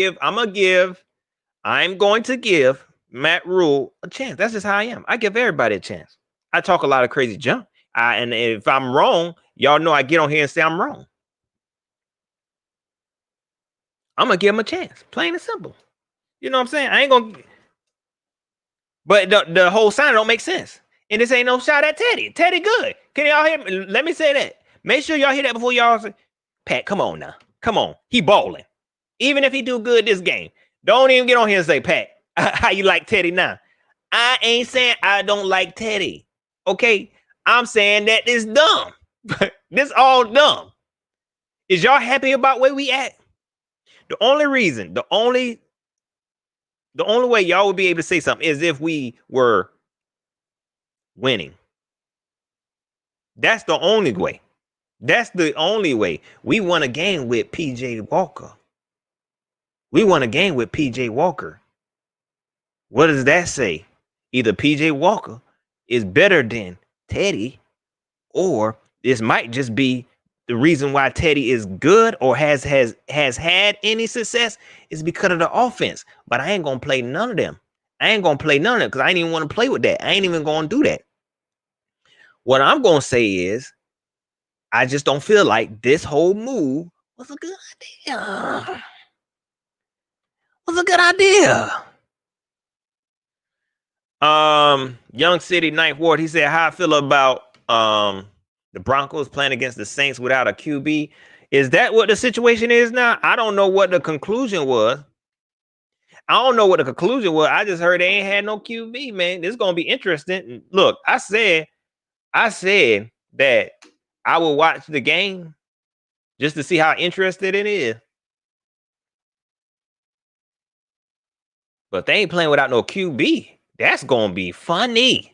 to give Matt Rule a chance. That's just how I am. I give everybody a chance. I talk a lot of crazy junk. And if I'm wrong, y'all know I get on here and say I'm wrong. I'm gonna give him a chance. Plain and simple. You know what I'm saying? I ain't gonna. But the whole sign don't make sense. And this ain't no shot at Teddy. Teddy good. Can y'all hear me? Let me say that. Make sure y'all hear that before y'all say, Pat, come on now. Come on. He balling. Even if he do good this game. Don't even get on here and say, Pat, how you like Teddy now? I ain't saying I don't like Teddy. Okay? I'm saying that it's dumb. This all dumb. Is y'all happy about where we at? The only way y'all would be able to say something is if we were winning. That's the only way. That's the only way. We won a game with PJ Walker. We won a game with PJ Walker. What does that say? Either PJ Walker is better than Teddy, or this might just be the reason why Teddy is good or has had any success is because of the offense. But I ain't gonna play none of them. I ain't gonna play none of them because I ain't even want to play with that. I ain't even gonna do that. What I'm gonna say is, I just don't feel like this whole move was a good idea. Was a good idea. Young City Ninth Ward, he said, how I feel about the Broncos playing against the Saints without a QB. Is that what the situation is now? I don't know what the conclusion was. I just heard they ain't had no QB, man. This is gonna be interesting. Look, I said that I will watch the game just to see how interested it is. But they ain't playing without no QB. That's gonna be funny.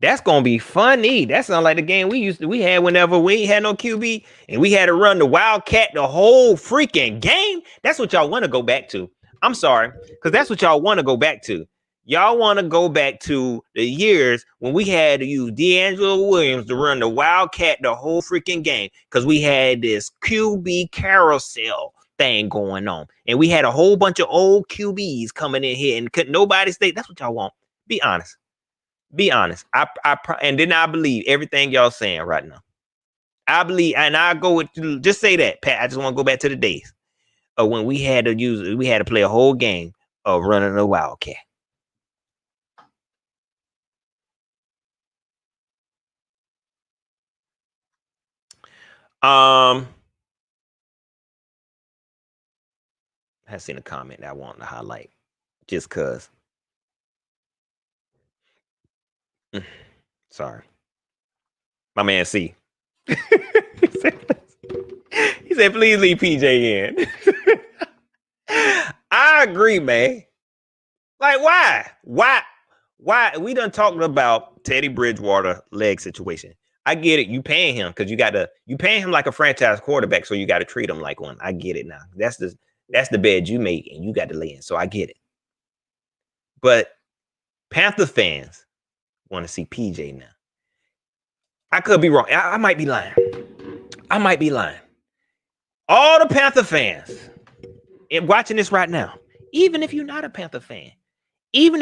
That sounds like the game we had whenever we ain't had no QB and we had to run the Wildcat the whole freaking game. That's what y'all want to go back to. I'm sorry, because that's what y'all want to go back to. Y'all want to go back to the years when we had to use D'Angelo Williams to run the Wildcat the whole freaking game because we had this QB carousel thing going on. And we had a whole bunch of old QBs coming in here and couldn't nobody stay. That's what y'all want. Be honest. And then I believe everything y'all saying right now. I believe, and I go with just say that, Pat. I just want to go back to the days. when we had to play a whole game of running a Wildcat. I have seen a comment that I want to highlight just cause. Sorry. My man C. he said, please leave PJ in. I agree, man. Like, why? Why? We done talked about Teddy Bridgewater leg situation. I get it. You paying him because you paying him like a franchise quarterback, so you got to treat him like one. I get it now. That's the bed you make and you got to lay in. So I get it. But Panther fans want to see PJ now. I could be wrong. I might be lying. All the Panther fans watching this right now, even if you're not a Panther fan, any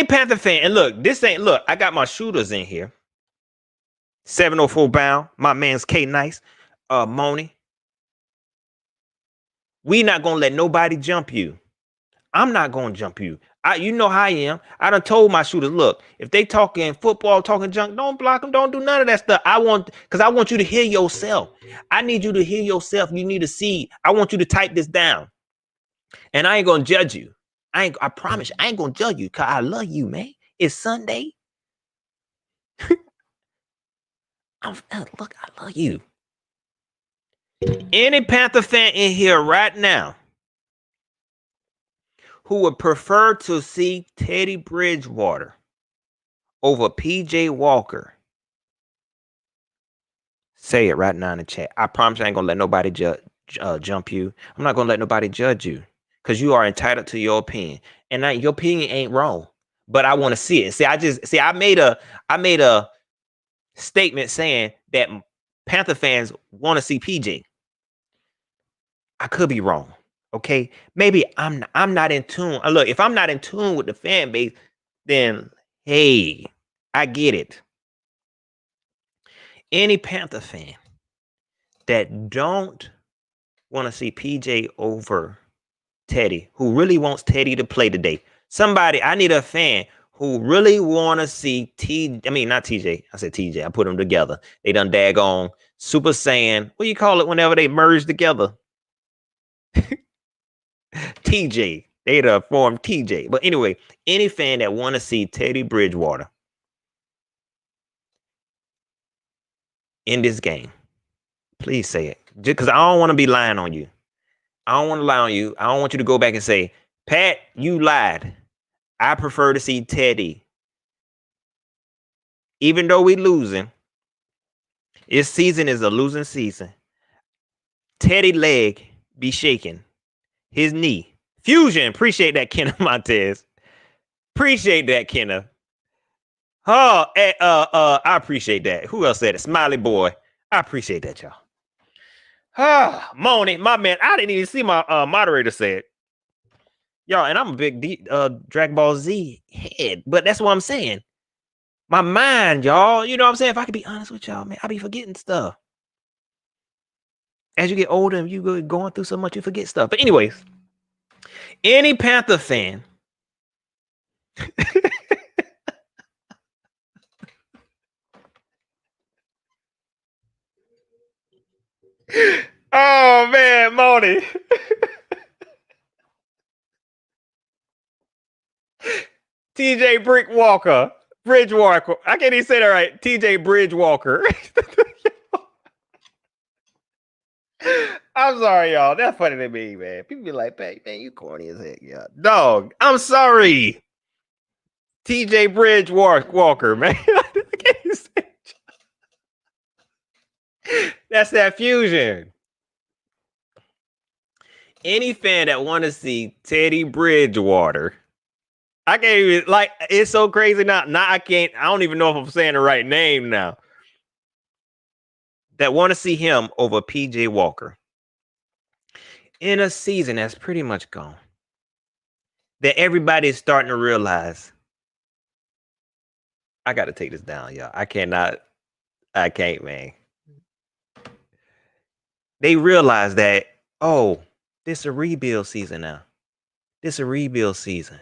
Panther fan, and look, I got my shooters in here. 704 bound, my man's K Nice, Moni. We not gonna let nobody jump you. I'm not gonna jump you. You know how I am. I done told my shooters, look, if they talking football, talking junk, don't block them, don't do none of that stuff. I want you to hear yourself. I need you to hear yourself. You need to see. I want you to type this down. And I ain't gonna judge you. I promise you, I ain't gonna judge you because I love you, man. It's Sunday. Look, I love you. Any Panther fan in here right now who would prefer to see Teddy Bridgewater over PJ Walker, say it right now in the chat. I promise I ain't gonna let nobody jump you. I'm not gonna let nobody judge you because you are entitled to your opinion, and your opinion ain't wrong. But I want to see it. I made a statement saying that Panther fans want to see PJ. I could be wrong. Okay, maybe I'm not in tune. Look, if I'm not in tune with the fan base, then hey, I get it. Any Panther fan that don't want to see PJ over Teddy, who really wants Teddy to play today. I need a fan who really want to see not TJ. I said TJ. I put them together. They done daggone Super Saiyan. What do you call it whenever they merge together? TJ. They'd have formed TJ. But anyway, any fan that want to see Teddy Bridgewater in this game, please say it. Just because I don't want to be lying on you. I don't want to lie on you. I don't want you to go back and say, Pat, you lied. I prefer to see Teddy. Even though we losing, this season is a losing season. Teddy leg be shaking. His knee. Fusion. Appreciate that, Kenneth Montez. Appreciate that, Kenneth. Oh, I appreciate that. Who else said it? Smiley Boy. I appreciate that, y'all. Moni, my man. I didn't even see my moderator say it. Y'all, and I'm a big Dragon Ball Z head, but that's what I'm saying. My mind, y'all. You know what I'm saying? If I could be honest with y'all, man, I be forgetting stuff. As you get older and you go going through so much, you forget stuff. But anyways, any Panther fan oh man, Moni. TJ Bridgewalker. I can't even say that right. TJ Bridgewalker. I'm sorry, y'all. That's funny to me, man. People be like, man, you corny as heck, yeah. Dog, I'm sorry. TJ Bridgewalker, man. That's that fusion. Any fan that want to see Teddy Bridgewater, I can't even, like, it's so crazy now. Now I don't even know if I'm saying the right name now. That want to see him over PJ Walker in a season that's pretty much gone. That everybody is starting to realize, I got to take this down, y'all. I can't, man. they realize that, oh, this is a rebuild season now. This is a rebuild season.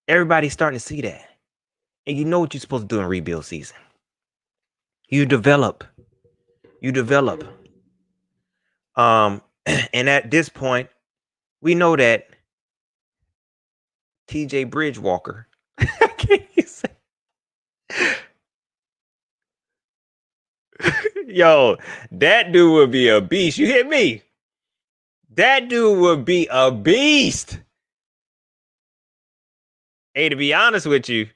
Everybody's starting to see that. And you know what you're supposed to do in rebuild season. You develop. And at this point, we know that TJ Bridgewalker. Can you say? Yo, that dude would be a beast. You hit me. That dude would be a beast. Hey, to be honest with you,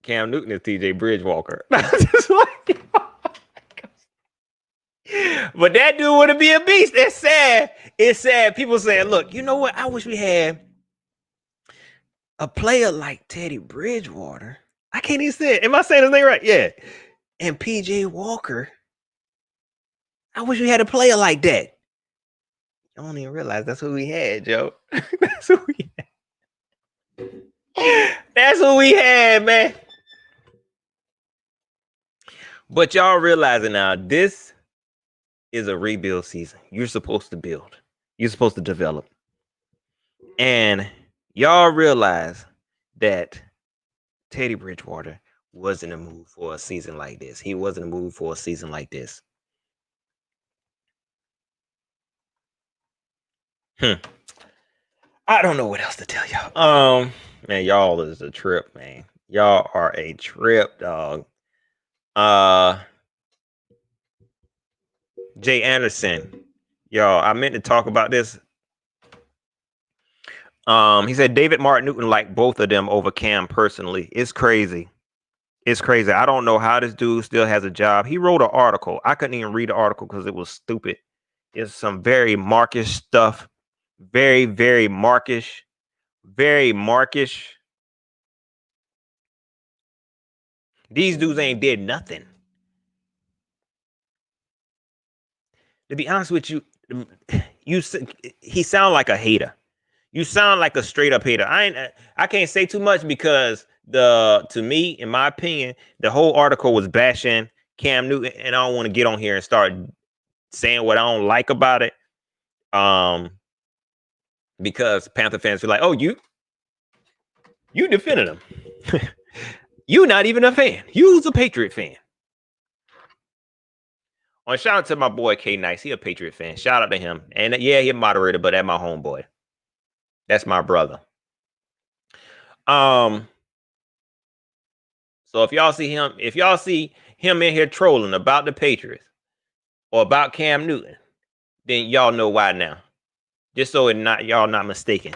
Cam Newton is TJ Bridgewalker. But that dude would be a beast. It's sad. It's sad. People saying, look, you know what? I wish we had a player like Teddy Bridgewater. I can't even say it. Am I saying his name right? Yeah. And PJ Walker. I wish we had a player like that. I don't even realize that's who we had, Joe. That's who we had. That's who we had, man. But y'all realizing now, this is a rebuild season. You're supposed to build. You're supposed to develop. And y'all realize that Teddy Bridgewater wasn't a move for a season like this. He wasn't a move for a season like this. I don't know what else to tell y'all. Man, y'all is a trip, man. Y'all are a trip, dog. Jay Anderson. Y'all, I meant to talk about this. He said David Martin Newton liked both of them over Cam personally. It's crazy. It's crazy. I don't know how this dude still has a job. He wrote an article. I couldn't even read the article because it was stupid. It's some very markish stuff. Very, very markish. Very markish. These dudes ain't did nothing. To be honest with you, he sound like a hater. You sound like a straight up hater. I can't say too much because to me, in my opinion, the whole article was bashing Cam Newton, and I don't want to get on here and start saying what I don't like about it. Because Panther fans feel like, oh, you defended him. You not even a fan. You's a Patriot fan. On shout out to my boy K Nice. He a Patriot fan. Shout out to him. And yeah, he a moderator, but that's my homeboy. That's my brother. So if y'all see him in here trolling about the Patriots or about Cam Newton, then y'all know why now. Just so y'all not mistaken.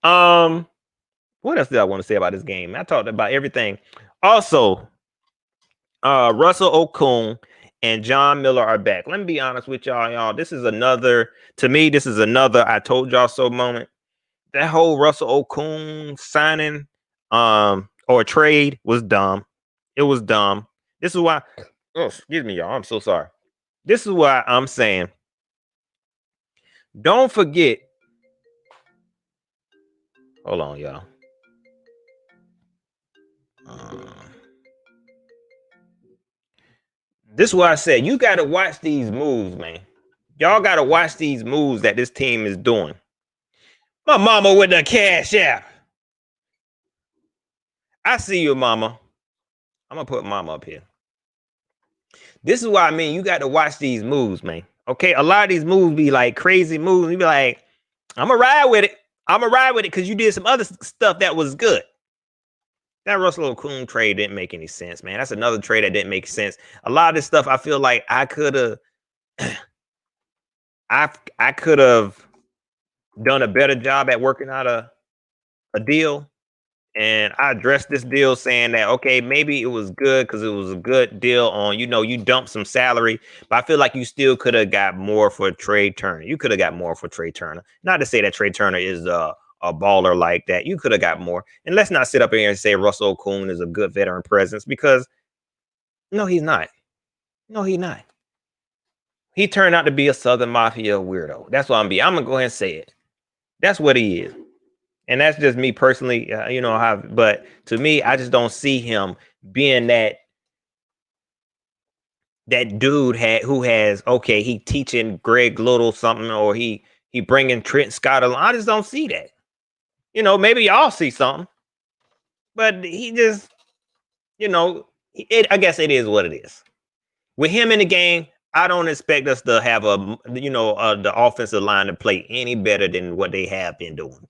What else did I want to say about this game? I talked about everything. Also, Russell Okung and John Miller are back. Let me be honest with y'all. This is another I told y'all so moment. That whole Russell Okung signing or trade was dumb. It was dumb. This is why, excuse me, y'all. I'm so sorry. This is why I'm saying, don't forget. Hold on, y'all. This is why I said you got to watch these moves, man. Y'all got to watch these moves that this team is doing. My mama with the cash app. I see you, mama. I'm going to put mama up here. This is why I mean you got to watch these moves, man. Okay, a lot of these moves be like crazy moves. You be like, I'm going to ride with it. I'm going to ride with it because you did some other stuff that was good. That Russell Okung trade didn't make any sense, man. That's another trade that didn't make sense. A lot of this stuff I feel like I could have I could have done a better job at working out a deal. And I addressed this deal saying that, okay, maybe it was good because it was a good deal on, you dumped some salary, but I feel like you still could have got more for Trey Turner. You could have got more for Trey Turner. Not to say that Trey Turner is a baller like that. You could have got more. And let's not sit up here and say Russell Okung is a good veteran presence because no, he's not. No, he's not. He turned out to be a Southern Mafia weirdo. That's what I'm going to go ahead and say it. That's what he is. And that's just me personally, but to me, I just don't see him being that dude who has, okay, he teaching Greg Little something, or he bringing Trent Scott along. I just don't see that. Maybe y'all see something, but he just, I guess it is what it is. With him in the game, I don't expect us to have the offensive line to play any better than what they have been doing.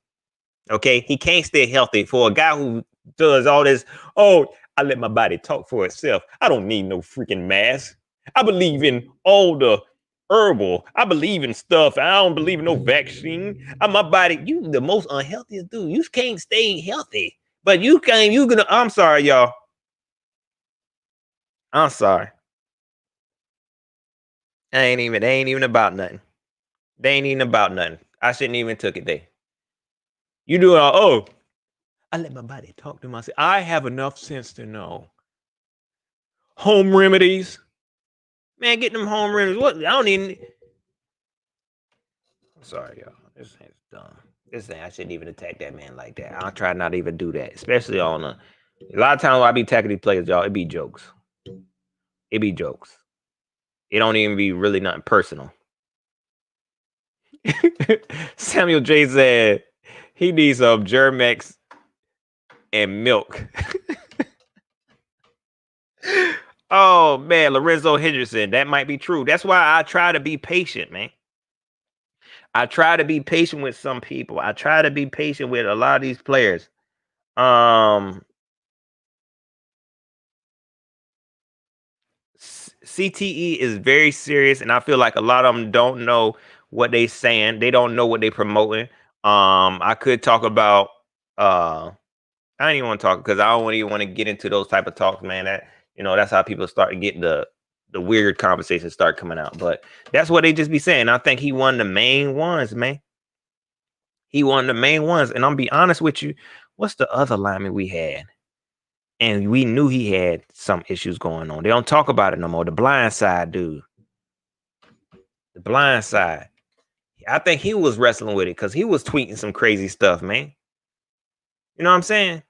Okay, he can't stay healthy for a guy who does all this. Oh, I let my body talk for itself. I don't need no freaking mask. I believe in all the herbal. I believe in stuff. I don't believe in no vaccine. My body, you the most unhealthiest dude. You can't stay healthy. But you can't, I'm sorry, y'all. I'm sorry. They ain't even about nothing. They ain't even about nothing. I shouldn't even took it there. You do oh, I let my body talk to myself. I have enough sense to know. Home remedies. Man, get them home remedies. What? I don't even. I'm sorry, y'all. This thing's dumb. This thing, I shouldn't even attack that man like that. I'll try not to even do that, especially on a lot of times when I be attacking these players, y'all, it be jokes. It be jokes. It don't even be really nothing personal. Samuel J said he needs some Germex and milk. Oh man, Lorenzo Henderson. That might be true. That's why I try to be patient, man. I try to be patient with some people. I try to be patient with a lot of these players. CTE is very serious, and I feel like a lot of them don't know what they saying. They don't know what they promoting. I could talk about I don't even want to talk because I don't even want to get into those type of talks, man. That's how people start getting the weird conversations start coming out. But that's what they just be saying. I think he won the main ones, man. He won the main ones. And I'm be honest with you, what's the other lineman we had? And we knew he had some issues going on. They don't talk about it no more. The blind side dude. The blind side. I think he was wrestling with it because he was tweeting some crazy stuff, man. You know what I'm saying?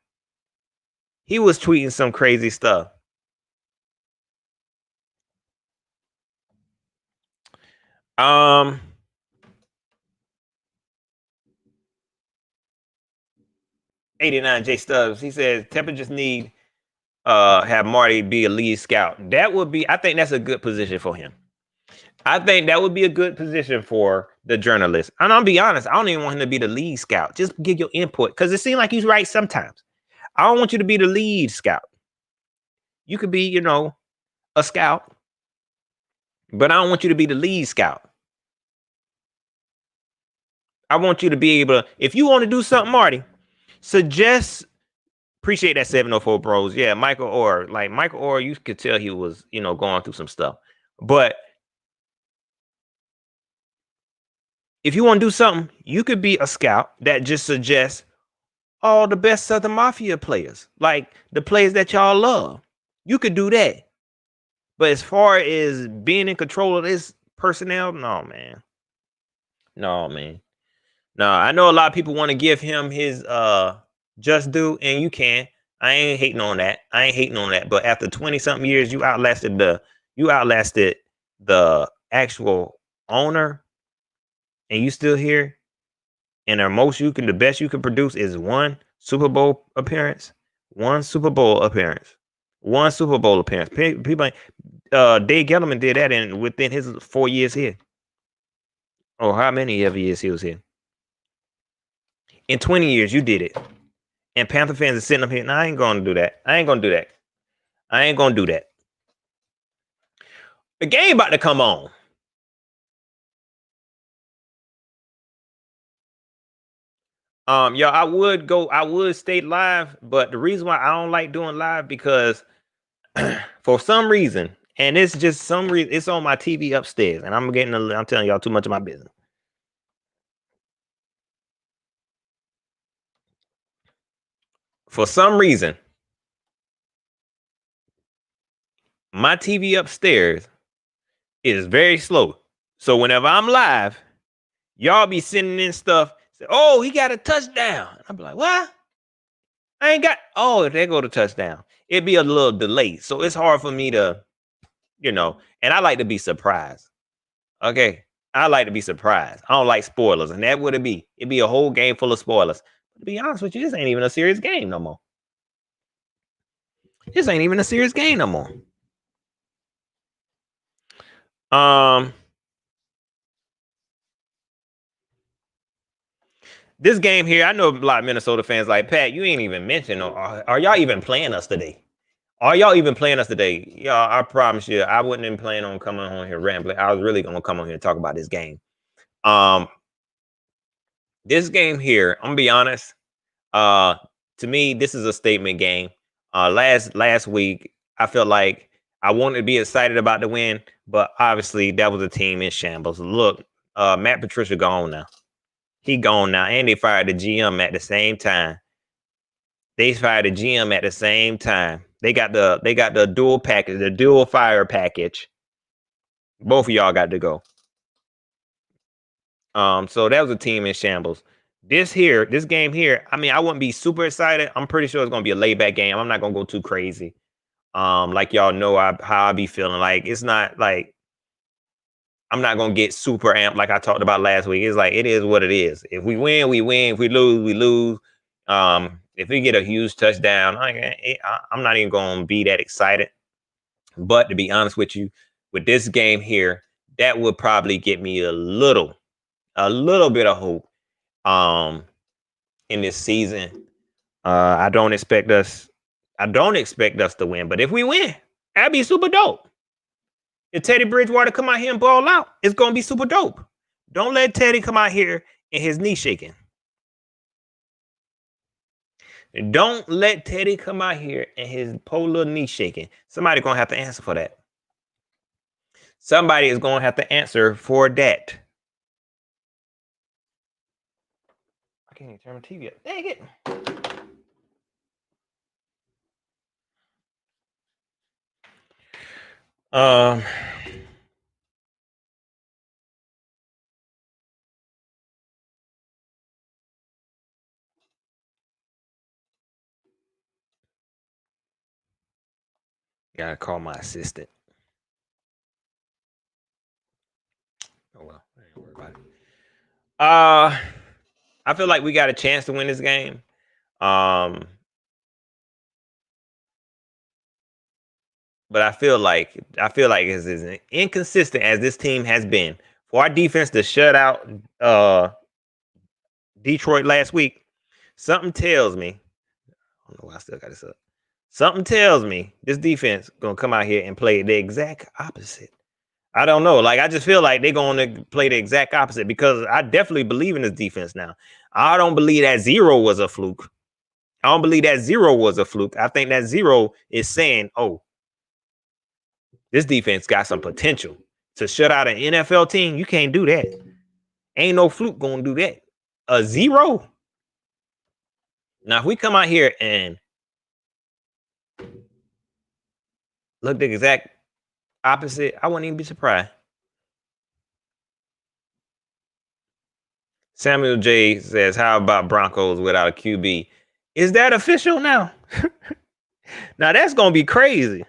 He was tweeting some crazy stuff. 89 J Stubbs. He says Temple just need have Marty be a lead scout. That would be, I think that's a good position for him. I think that would be a good position for the journalist. And I'll be honest, I don't even want him to be the lead scout. Just give your input because it seems like he's right sometimes. I don't want you to be the lead scout. You could be, a scout, but I don't want you to be the lead scout. I want you to be able to, if you want to do something, Marty, suggest. Appreciate that 704 bros. Yeah, Michael Orr, you could tell he was, going through some stuff. But if you want to do something, you could be a scout that just suggests all the best Southern Mafia players, like the players that y'all love. You could do that. But as far as being in control of this personnel, no, man. No, man. No, I know a lot of people want to give him his just due, and you can. I ain't hating on that. But after 20-something years, you outlasted the actual owner, and you still here. And the best you can produce is one Super Bowl appearance. One Super Bowl appearance. People, Dave Gettleman did that within his 4 years here. Or how many ever years he was here? In 20 years, you did it. And Panther fans are sitting up here. No, I ain't gonna do that. I ain't gonna do that. The game about to come on. I would stay live, but the reason why I don't like doing live because for some reason, and it's just some reason, it's on my TV upstairs, and I'm telling y'all too much of my business. For some reason, my TV upstairs is very slow. So whenever I'm live, y'all be sending in stuff Say, oh, he got a touchdown. I'd be like, what? I ain't got. Oh, there go the touchdown. It'd be a little delay, so it's hard for me to, And I like to be surprised. Okay, I like to be surprised. I don't like spoilers, and that would it be. It'd be a whole game full of spoilers. But to be honest with you, this ain't even a serious game no more. This ain't even a serious game no more. This game here, I know a lot of Minnesota fans like, Pat, you ain't even mentioned, are y'all even playing us today? Are y'all even playing us today? Y'all, I promise you, I wouldn't even plan on coming on here rambling. I was really gonna come on here and talk about this game. This game here, I'm gonna be honest. To me, this is a statement game. Last week, I felt like I wanted to be excited about the win, but obviously that was a team in shambles. Look, Matt Patricia gone now. He gone now, and they fired the GM at the same time. They fired the GM at the same time. They got the dual package, the dual fire package. Both of y'all got to go. So that was a team in shambles. This game here, I mean, I wouldn't be super excited. I'm pretty sure it's gonna be a laid back game. I'm not gonna go too crazy. Like y'all know how I be feeling. Like it's not like I'm not gonna get super amped like I talked about last week. It's like it is what it is. If we win, we win. If we lose, we lose. If we get a huge touchdown, I'm not even gonna be that excited. But to be honest with you, with this game here, that would probably get me a little bit of hope in this season. I don't expect us to win, but if we win, that'd be super dope. If Teddy Bridgewater come out here and ball out, it's gonna be super dope. Don't let Teddy come out here and his knee shaking. Don't let Teddy come out here and his poor little knee shaking. Somebody gonna have to answer for that. Somebody is gonna have to answer for that. I can't even turn my TV up. Dang it. Gotta call my assistant. Oh well, I ain't worried about it. I feel like we got a chance to win this game. But I feel like it's as inconsistent as this team has been. For our defense to shut out Detroit last week, something tells me. I don't know why I still got this up. Something tells me this defense gonna come out here and play the exact opposite. I don't know. Like I just feel like they're gonna play the exact opposite because I definitely believe in this defense now. I don't believe that 0 was a fluke. I don't believe that 0 was a fluke. I think that 0 is saying, oh, this defense got some potential to shut out an NFL team. You can't do that. Ain't no fluke gonna do that. A 0. Now, if we come out here and look the exact opposite, I wouldn't even be surprised. Samuel J says, how about Broncos without a QB? Is that official now? Now, that's going to be crazy.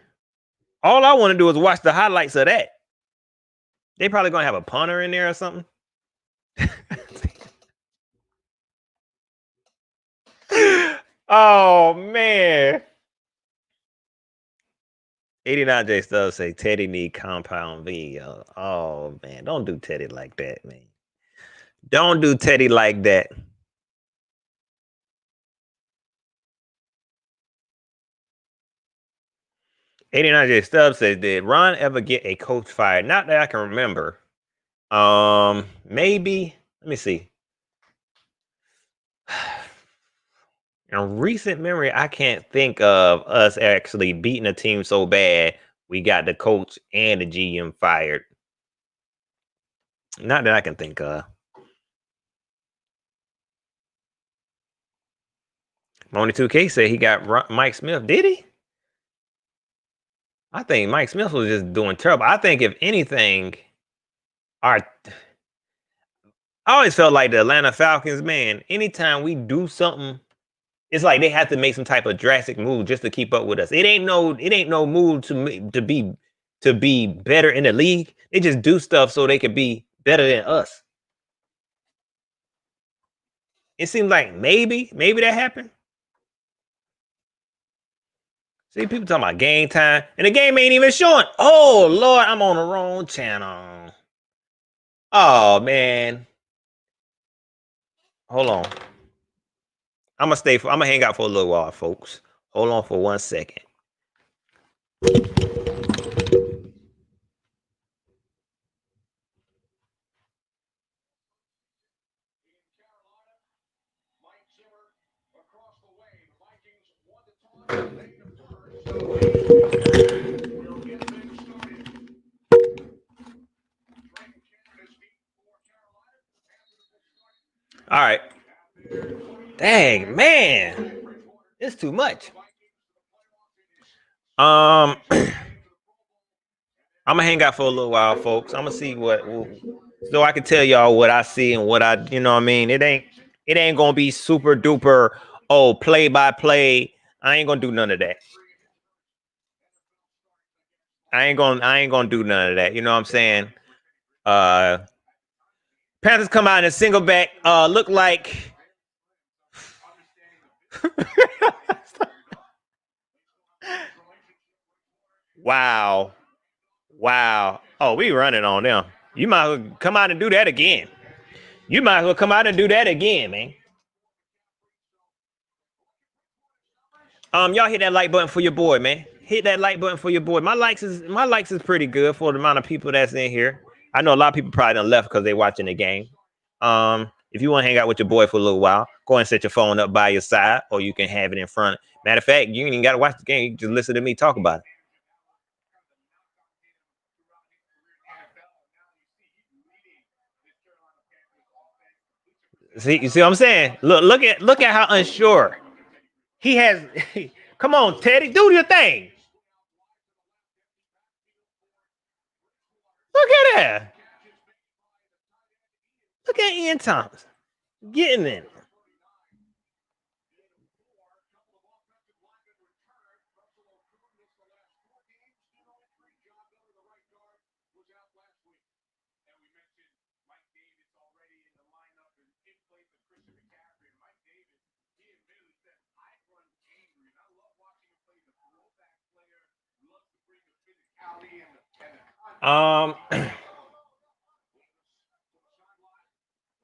All I want to do is watch the highlights of that. They probably going to have a punter in there or something. Oh, man. 89J Stubbs say Teddy need compound V. Oh, man. Don't do Teddy like that, man. Don't do Teddy like that. $89J Stubbs says, did Ron ever get a coach fired? Not that I can remember. Maybe. Let me see. In recent memory, I can't think of us actually beating a team so bad we got the coach and the GM fired. Not that I can think of. Money2K said he got Mike Smith. Did he? I think Mike Smith was just doing terrible. I think if anything, I always felt like the Atlanta Falcons, man, anytime we do something, it's like they have to make some type of drastic move just to keep up with us. It ain't no move to be better in the league. They just do stuff so they can be better than us. It seems like maybe that happened. See, people talking about game time, and the game ain't even showing. Oh Lord, I'm on the wrong channel. Oh man, hold on. I'm gonna hang out for a little while, folks. Hold on for 1 second. All right. Dang, man. It's too much. I'm gonna hang out for a little while, folks. I'm gonna see so I can tell y'all what I see and what I, you know what I mean. It ain't gonna be super duper. Oh, play by play. I ain't gonna do none of that. I ain't gonna do none of that. You know what I'm saying? Uh, Panthers come out in a single back. Look like. Wow. Wow. Oh, we running on them. You might as well come out and do that again. You might as well come out and do that again, man. Y'all hit that like button for your boy, man. Hit that like button for your boy. My likes is pretty good for the amount of people that's in here. I know a lot of people probably done left because they watching the game. If you want to hang out with your boy for a little while, go and set your phone up by your side, or you can have it in front. Matter of fact, you ain't even got to watch the game. You just listen to me talk about it. See, you see what I'm saying? Look at how unsure he has. Come on, Teddy, do your thing. Look at that. Look at Ian Thomas getting in. Um,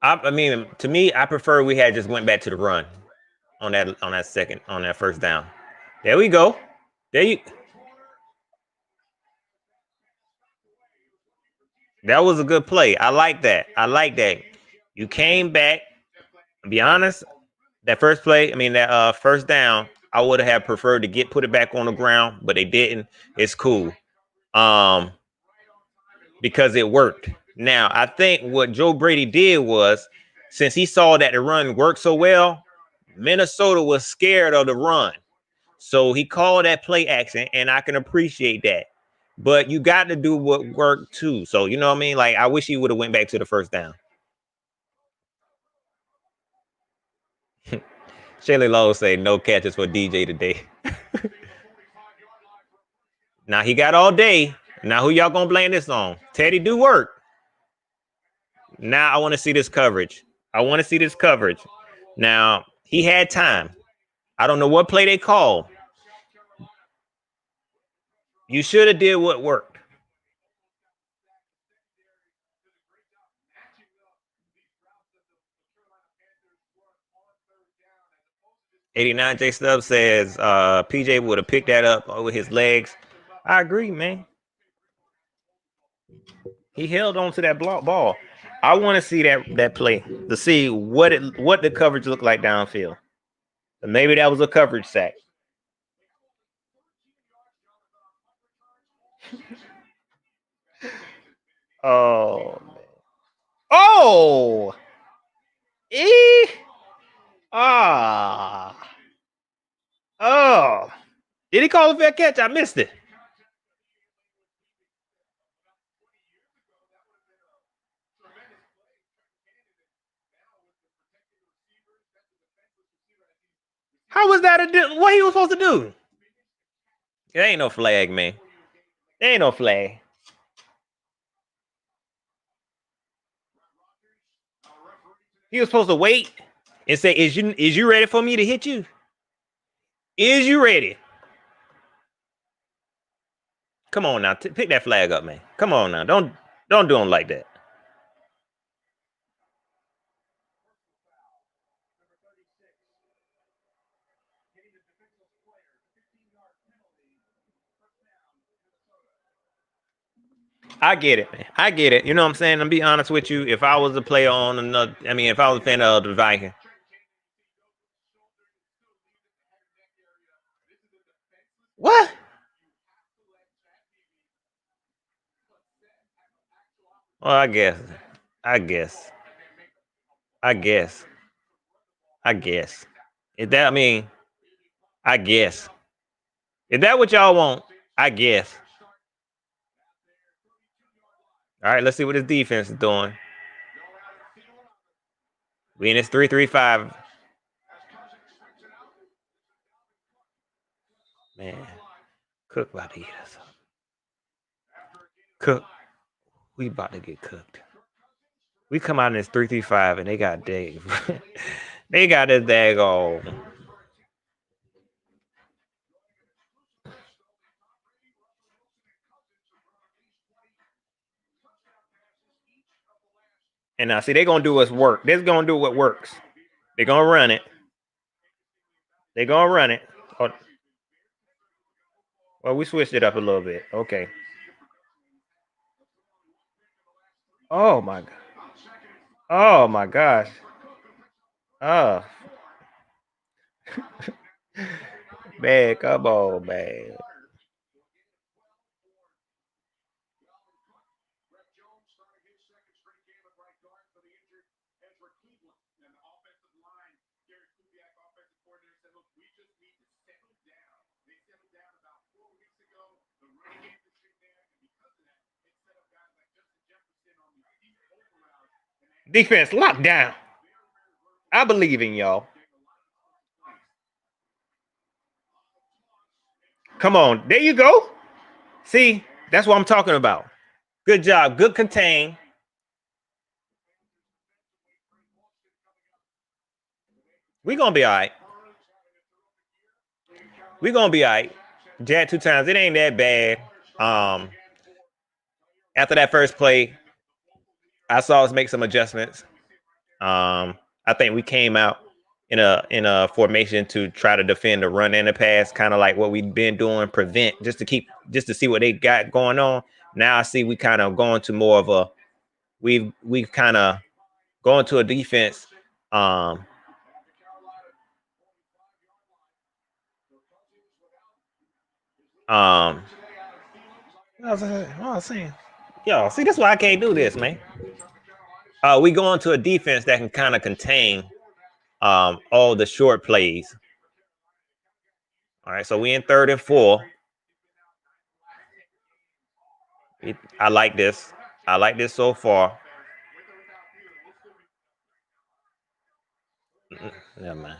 I mean, to me, I prefer we had just went back to the run on that first down. There we go. There you. That was a good play. I like that. I like that. You came back. To be honest, that first play, I mean that first down, I would have preferred to put it back on the ground, but they didn't. It's cool. Um, because it worked. Now, I think what Joe Brady did was, since he saw that the run worked so well, Minnesota was scared of the run. So he called that play action, and I can appreciate that. But you got to do what worked too. So you know what I mean? Like I wish he would have went back to the first down. Shaylee Lowe say no catches for DJ today. Now he got all day. Now who y'all gonna blame this on? Teddy do work. Now I want to see this coverage. I want to see this coverage. Now he had time. I don't know what play they called. You should have did what worked. 89 J Stubb says PJ would have picked that up over his legs. I agree, man. He held on to that block ball. I want to see that play to see what the coverage looked like downfield. And maybe that was a coverage sack. Oh, oh, e ah, oh. Did he call a fair catch? I missed it. How was that what he was supposed to do? It ain't no flag, man. There ain't no flag. He was supposed to wait and say, "Is you ready for me to hit you? Is you ready?" Come on now, pick that flag up, man. Come on now, don't do him like that. I get it, man. I get it. You know what I'm saying? I'm be honest with you. If I was a player on another, I mean, if I was a fan of the Vikings, what? Well, I guess, I guess, I guess, I guess. Is that? I mean, I guess. Is that what y'all want? I guess. All right, let's see what his defense is doing. We in this 3-3-5. Man, Cook about to eat us up. Cook, we about to get cooked. We come out in this 3-3-5 and they got Dave. They got this daggone. And now see, they're gonna do us work. They're gonna do what works. They're gonna run it. They're gonna run it. Oh, well, we switched it up a little bit. Okay. Oh my god. Oh my gosh. Oh. Man, come on, man. Defense locked down. I believe in y'all. Come on. There you go. See, that's what I'm talking about. Good job. Good contain. We're gonna be all right. We're gonna be all right. Jab 2 times. It ain't that bad. After that first play, I saw us make some adjustments. I think we came out in a formation to try to defend the run and the pass, kind of like what we've been doing, prevent just to see what they got going on. Now I see we kind of going to more of a we've kind of going to a defense. Um, um, what I was saying? Yo, see, that's why I can't do this, man. We go into a defense that can kind of contain all the short plays. All right, so we in 3rd and 4. I like this. I like this so far. Never mind.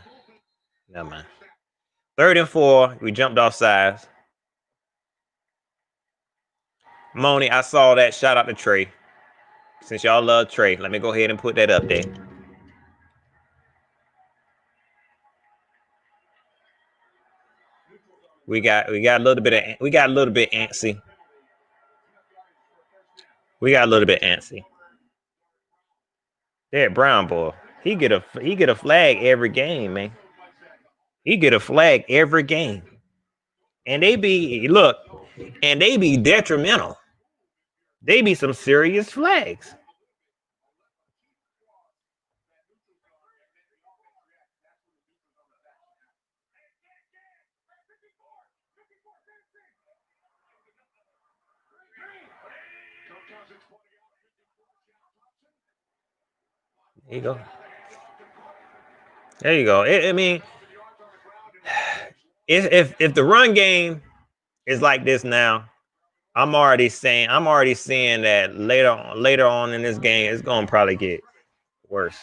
Never mind. 3rd and 4. We jumped off sides. Moni, I saw that. Shout out to Trey. Since y'all love Trey, let me go ahead and put that up there. We got a little bit antsy. We got a little bit antsy. That Brown boy, he get a flag every game, man. He get a flag every game, and they be detrimental. They be some serious flags. There you go. There you go. I mean, if the run game is like this now, I'm already seeing that later on in this game, it's gonna probably get worse.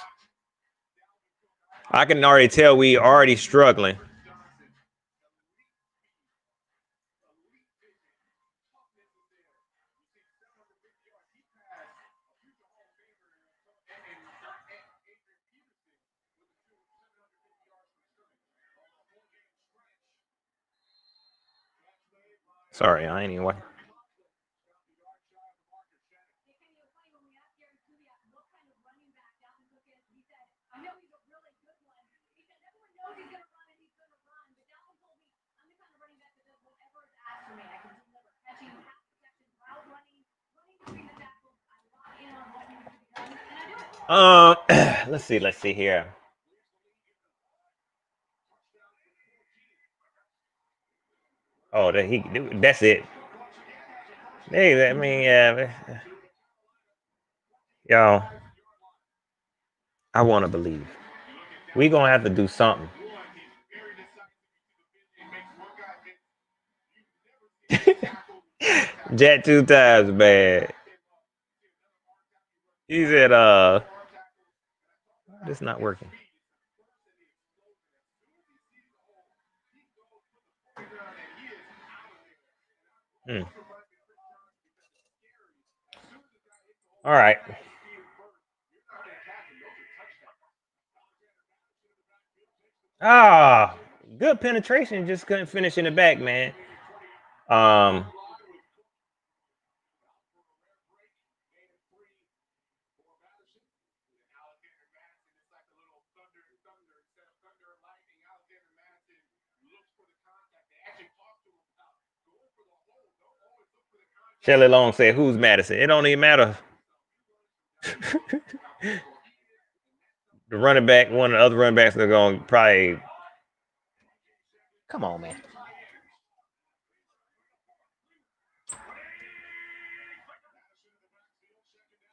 I can already tell we already struggling. Sorry, I ain't anyway. Let's see here. Oh, that's it. Hey, I mean, y'all, I want to believe. We gonna have to do something. Jet 2 times, man. He said, it's not working. Hmm. All right. Ah, good penetration. Just couldn't finish in the back, man. Um, Shelly Long said, "Who's Madison?" It don't even matter. The running back, one of the other running backs, are going to probably. Come on, man.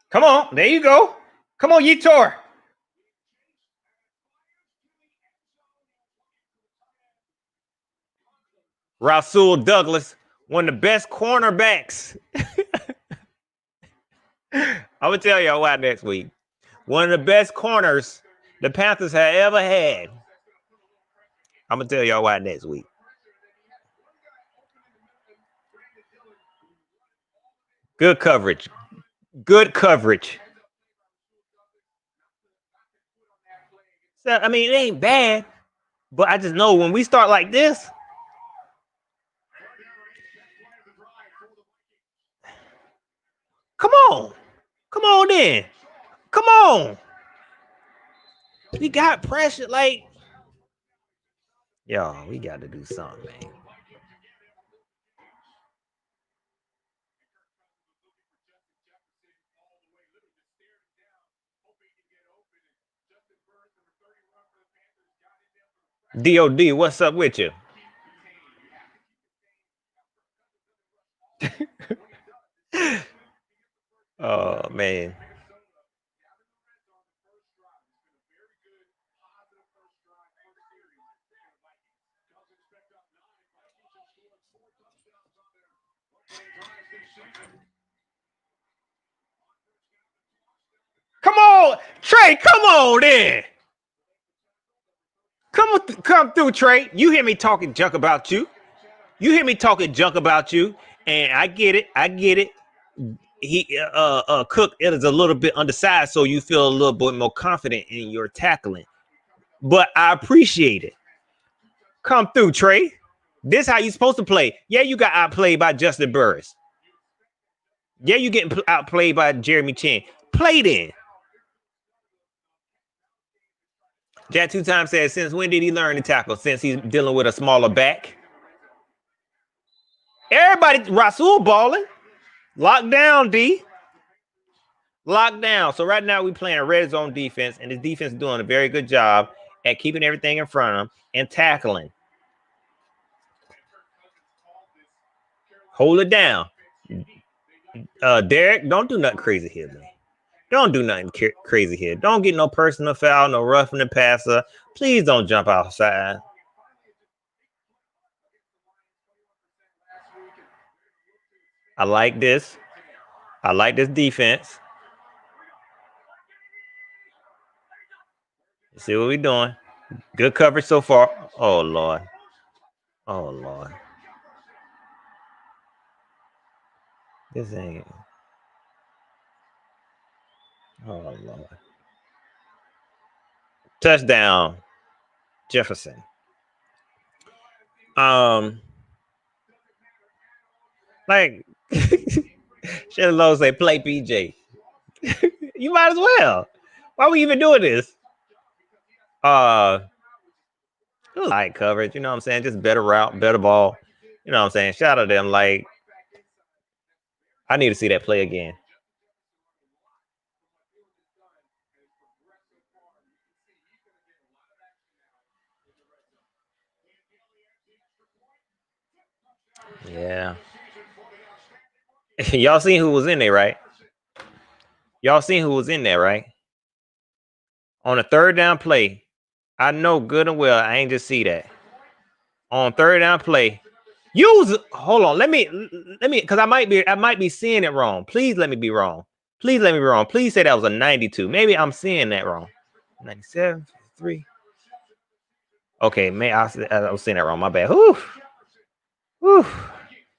Come on. There you go. Come on, Yetor. Rasul Douglas, one of the best cornerbacks. I'm going to tell y'all why next week. One of the best corners the Panthers have ever had. I'm going to tell y'all why next week. Good coverage. Good coverage. So, I mean, it ain't bad, but I just know when we start like this, come on. Come on then. Come on. We got pressure. Like, yo, we got to do something, man. DOD, what's up with you? Oh, man. Come on, Trey. Come on, then. Come through, Trey. You hear me talking junk about you. You hear me talking junk about you, and I get it. I get it. He Cook it is a little bit undersized, so you feel a little bit more confident in your tackling. But I appreciate it. Come through, Trey. This how you supposed to play. Yeah, you got outplayed by Justin Burris. Yeah, you getting outplayed by Jeremy Chin. Play then. Jack 2 times said, since when did he learn to tackle? Since he's dealing with a smaller back. Everybody, Rasul balling. Lock down, D. Lock down. So right now we playing red zone defense, and this defense is doing a very good job at keeping everything in front of them and tackling. Hold it down. Derek, don't do nothing crazy here, man. Don't do nothing crazy here. Don't get no personal foul, no roughing the passer. Please don't jump outside. I like this. I like this defense. Let's see what we're doing. Good coverage so far. Oh, Lord. Oh, Lord. This ain't. Oh, Lord. Touchdown, Jefferson. Like, Shannon Lowe say, play PJ. You might as well. Why we even doing this? It was light coverage, you know what I'm saying? Just better route, better ball. You know what I'm saying? Shout out to them. Like, I need to see that play again. Yeah. Y'all seen who was in there, right? Y'all seen who was in there, right? On a third down play, I know good and well I ain't just see that. On third down play, hold on, let me because I might be seeing it wrong. Please let me be wrong. Please let me be wrong. Please say that was a 92. Maybe I'm seeing that wrong. 97, 3. Okay, man, I was seeing that wrong. My bad. Whew. Whew.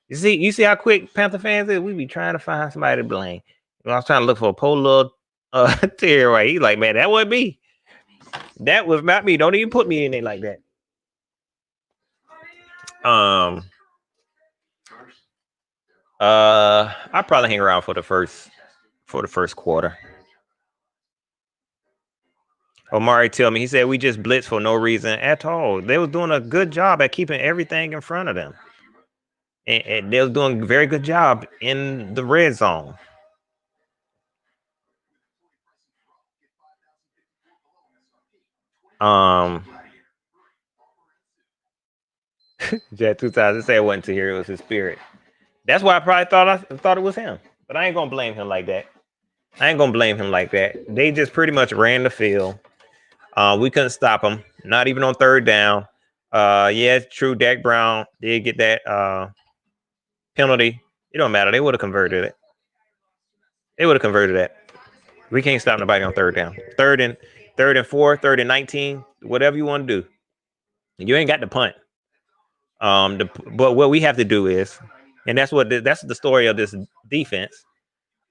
You see how quick Panther fans is? We be trying to find somebody to blame. I was trying to look for a poor little tear right. He's like, man, that wasn't me. That was not me. Don't even put me in it like that. I probably hang around for the first quarter. Omari tell me, he said we just blitzed for no reason at all. They was doing a good job at keeping everything in front of them. And they was doing a very good job in the red zone. Jet 2000 said it wasn't to hear, it was his spirit. That's why I probably thought it was him. But I ain't gonna blame him like that. They just pretty much ran the field. We couldn't stop them, not even on third down. Yeah, it's true. Dak Brown did get that penalty. It don't matter. They would have converted it. We can't stop nobody on third down. Third and 4, third and 19, whatever you want to do. You ain't got to punt. But what we have to do is, and that's the story of this defense.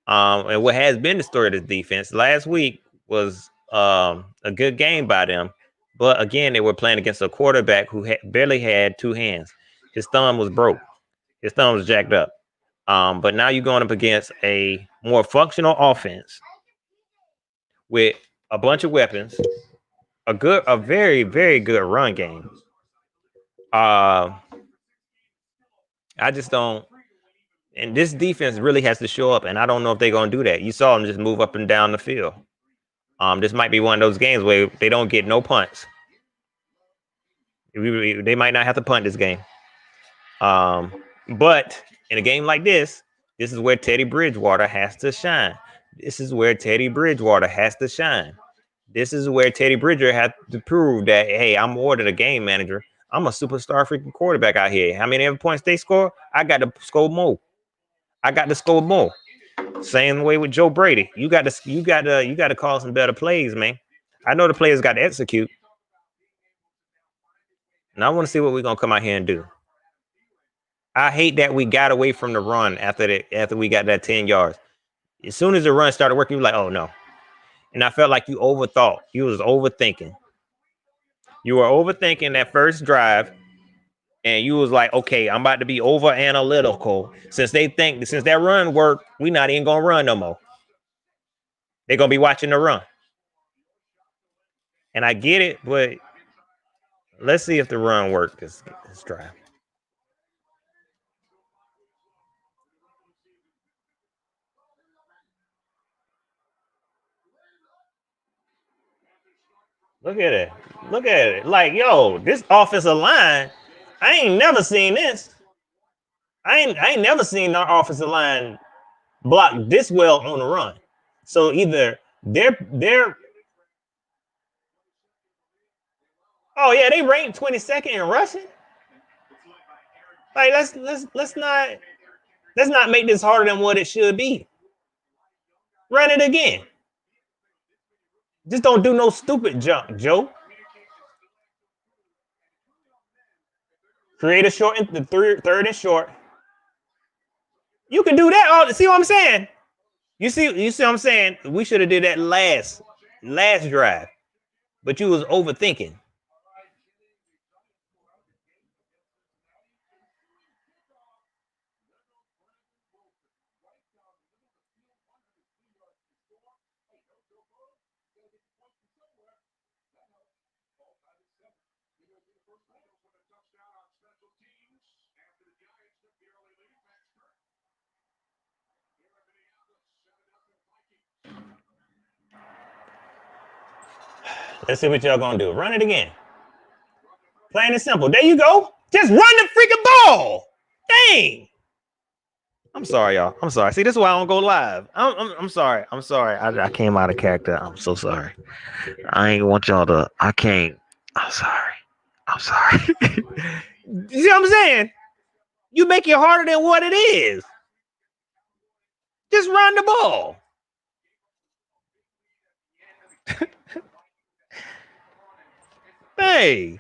And what has been the story of this defense last week was a good game by them. But again, they were playing against a quarterback who barely had two hands. His thumb was broke. His thumb was jacked up. But now you're going up against a more functional offense with a bunch of weapons, a very, very good run game. I just don't. And this defense really has to show up, and I don't know if they're going to do that. You saw them just move up and down the field. This might be one of those games where they don't get no punts. They might not have to punt this game. But in a game like this is where Teddy Bridgewater has to shine. This is where Teddy Bridgewater has to shine. This is where Teddy Bridgewater had to prove that, hey, I'm more than a game manager. I'm a superstar freaking quarterback out here. How many points they score? I got to score more. Same way with Joe Brady. You got to call some better plays, man. I know the players got to execute. And I want to see what we're gonna come out here and do. I hate that we got away from the run after we got that 10 yards. As soon as the run started working, you were like, oh no. And I felt like you overthought. You was overthinking. You were overthinking that first drive, and you was like, okay, I'm about to be over analytical. Since that run worked, we not even gonna run no more. They're gonna be watching the run. And I get it, but let's see if the run worked this drive. Look at it. Look at it. Like, yo, this offensive line, I ain't never seen this. I ain't never seen our offensive line block this well on the run. So either they're oh yeah, they ranked 22nd in rushing. Like let's not make this harder than what it should be. Run it again. Just don't do no stupid jump, Joe. Create a short, the third and short. You can do that. Oh, see what I'm saying? You see what I'm saying? We should have did that last drive, but you was overthinking. Let's see what y'all gonna do. Run it again. Plain and simple. There you go. Just run the freaking ball. Dang. I'm sorry, y'all. I'm sorry. See, this is why I don't go live. I'm sorry. I'm sorry. I came out of character. I'm so sorry. I ain't want y'all to. I can't. I'm sorry. I'm sorry. You see what I'm saying? You make it harder than what it is. Just run the ball. Hey,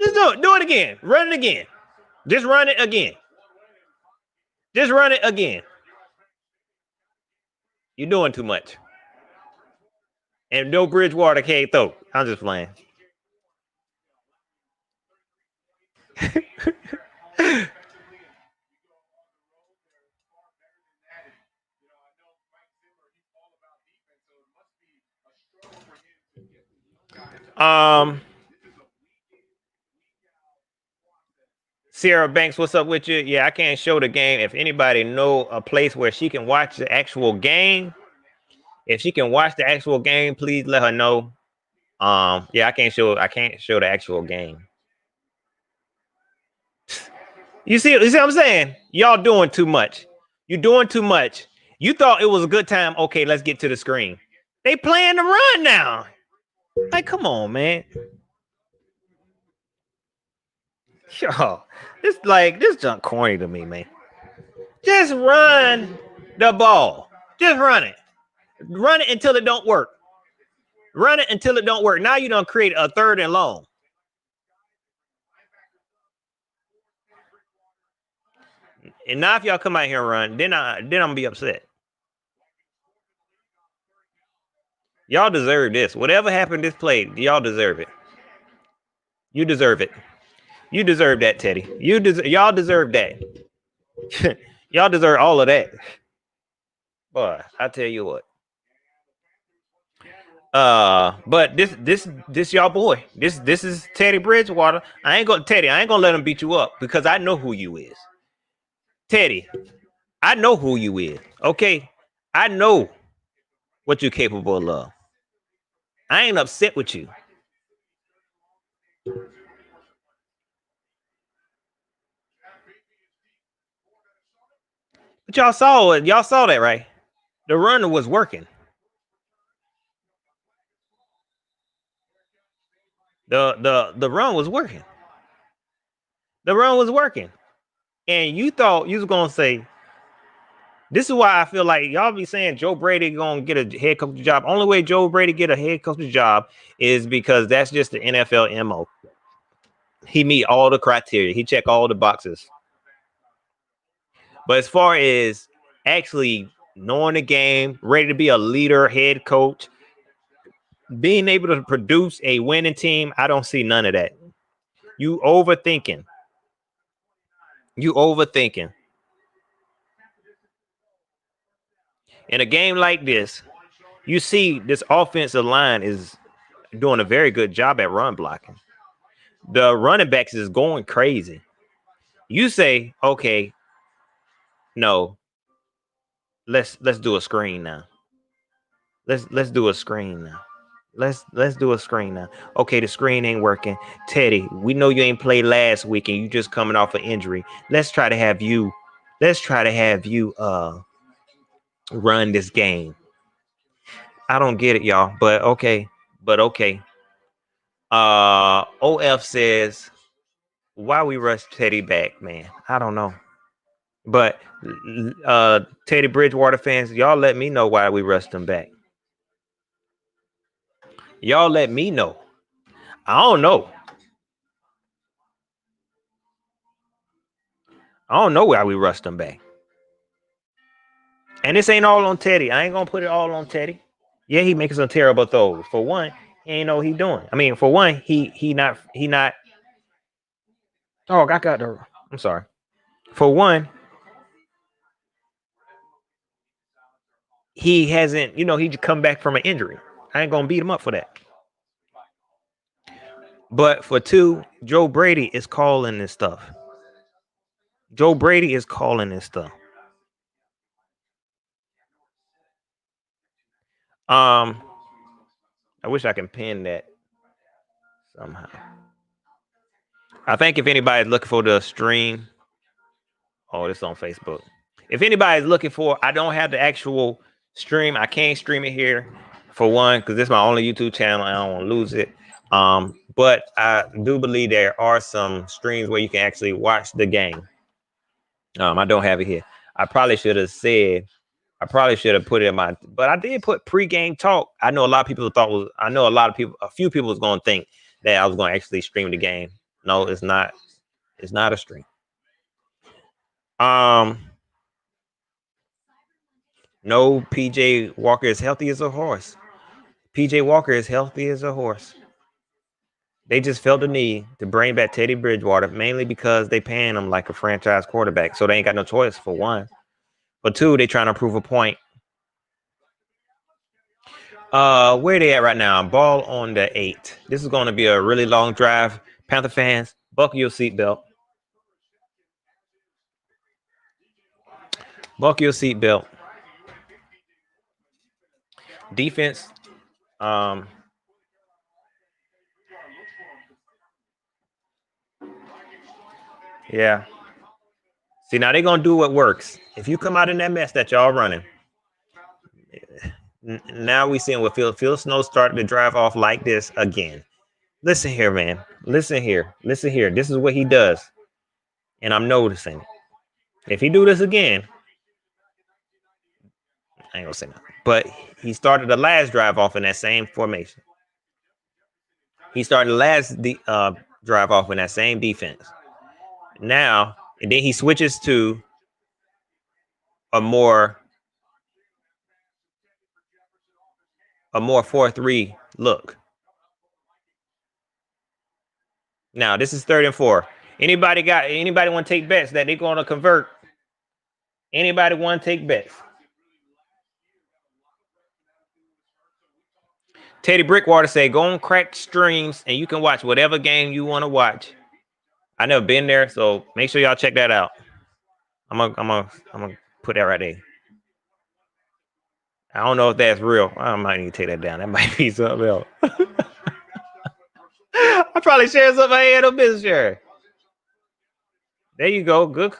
just do it again. Run it again. Just run it again. Just run it again. You're doing too much. And no Bridgewater can't throw. I'm just playing. Sierra Banks, what's up with you? Yeah, I can't show the game. If anybody know a place where she can watch the actual game, if she can watch the actual game, please let her know. Yeah, I can't show the actual game. You see what I'm saying? Y'all doing too much. You're doing too much. You thought it was a good time. Okay, let's get to the screen. They playing the run now. Like, come on, man. Yo, this junk corny to me, man. Just run the ball. Just run it. Run it until it don't work. Run it until it don't work. Now you don't create a third and long. And now if y'all come out here and run, then I'm gonna be upset. Y'all deserve this. Whatever happened this play, y'all deserve it. You deserve it. You deserve that, Teddy. Y'all deserve that. Y'all deserve all of that. Boy, I tell you what. But this y'all boy. This is Teddy Bridgewater. I ain't gonna let him beat you up because I know who you is. Teddy, I know who you is. Okay. I know what you're capable of. I ain't upset with you. But y'all saw it. Y'all saw that, right? The runner was working. The run was working. The run was working. And you thought you was gonna say, this is why I feel like y'all be saying Joe Brady gonna get a head coach job. Only way Joe Brady get a head coach job is because that's just the NFL MO. He meet all the criteria. He check all the boxes. But as far as actually knowing the game, ready to be a leader, head coach, being able to produce a winning team, I don't see none of that. You overthinking. You overthinking. In a game like this, you see this offensive line is doing a very good job at run blocking. The running backs is going crazy. You say, okay, no, let's do a screen now. Let's do a screen now. Let's do a screen now. Okay, the screen ain't working. Teddy, we know you ain't played last week and you just coming off an injury. Let's try to have you run this game. I don't get it, y'all, but okay. But okay. OF says, why we rush Teddy back, man? I don't know. But Teddy Bridgewater fans, y'all let me know why we rushed him back. Y'all let me know. I don't know. I don't know why we rushed him back. And this ain't all on Teddy. I ain't gonna put it all on Teddy. Yeah, he making some terrible throws. For one, he ain't know what he doing. I mean, for one, he not. Oh, I got the. I'm sorry. For one, he hasn't. He just come back from an injury. I ain't gonna beat him up for that. But for 2, Joe Brady is calling this stuff. Joe Brady is calling this stuff. I wish I can pin that somehow. I think if anybody's looking for the stream, it's on Facebook. If anybody's looking for, I don't have the actual stream. I can't stream it here for one because this is my only YouTube channel. I don't want to lose it. But I do believe there are some streams where you can actually watch the game. I don't have it here. I probably should have put it in my, but I did put pregame talk. I know a lot of people a few people was going to think that I was going to actually stream the game. No, it's not. It's not a stream. No, PJ Walker is healthy as a horse. PJ Walker is healthy as a horse. They just felt the need to bring back Teddy Bridgewater, mainly because they paying him like a franchise quarterback. So they ain't got no choice, for one. But 2, they trying to prove a point. Where they at right now? Ball on the 8. This is going to be a really long drive. Panther fans, buckle your seatbelt. Buckle your seatbelt. Defense. Yeah. See, now they're going to do what works. If you come out in that mess that y'all running, now we seeing what Phil Snow started to drive off like this again. Listen here, man. Listen here. This is what he does. And I'm noticing it. If he do this again, I ain't gonna say nothing. But he started the last drive off in that same formation. He started the last drive off in that same defense. Now, and then he switches to a more 4-3 look. Now, this is 3rd and 4. Anybody want to take bets that they're going to convert? Anybody want to take bets? Teddy Brickwater say, go on crack streams and you can watch whatever game you want to watch. I never been there, so make sure y'all check that out. I'm gonna put that right there. I don't know if that's real. I might need to take that down. That might be something else. I probably shared something I had no business sharing. There you go. Good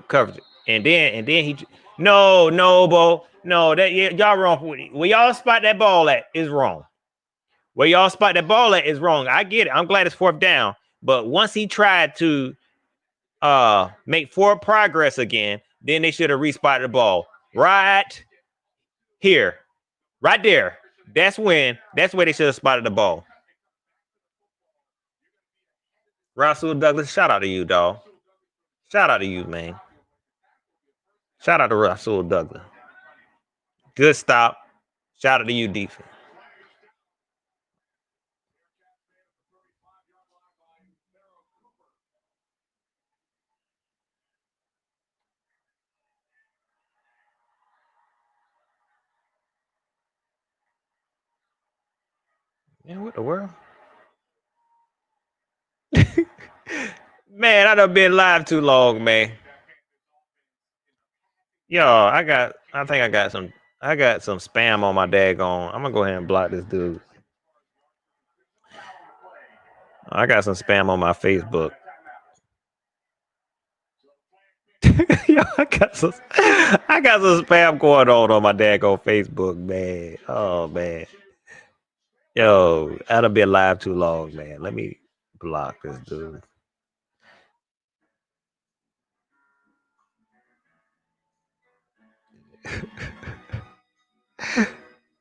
coverage. And then he Bo. No, that y'all wrong. Where y'all spot that ball at is wrong. Where y'all spot that ball at is wrong. I get it. I'm glad it's 4th down. But once he tried to make forward progress again, then they should have respotted the ball. Right here. Right there. That's where they should have spotted the ball. Rasul Douglas, shout out to you, dog. Shout out to you, man. Shout out to Rasul Douglas. Good stop. Shout out to you, defense. Man, what the world? Man, I done been live too long, man. Yo, I think I got some spam on my daggone. I'm gonna go ahead and block this dude. I got some spam on my Facebook. Yo, I got some spam going on my daggone Facebook, man. Oh man. Yo, I done been live too long, man. Let me block this dude.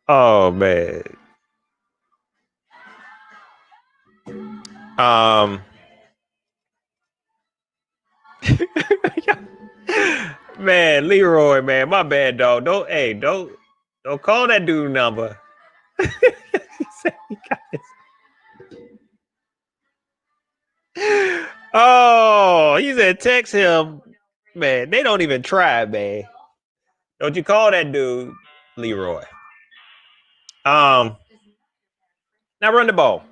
Oh man. Man, Leroy, man, my bad, dog. Don't call that dude number. Oh, he said text him. Man, they don't even try, man. Don't you call that dude Leroy. Now run the ball.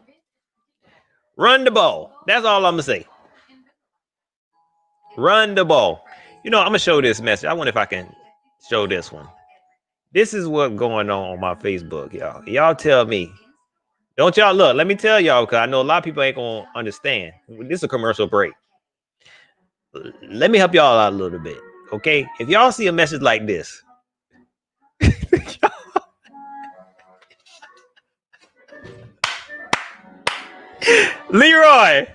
Run the ball. That's all I'm gonna say. Run the ball. You know, I'm gonna show this message. I wonder if I can show this one. This is what's going on my Facebook, y'all. Y'all tell me. Don't y'all look? Let me tell y'all, because I know a lot of people ain't gonna understand. This is a commercial break. Let me help y'all out a little bit, okay? If y'all see a message like this, Leroy,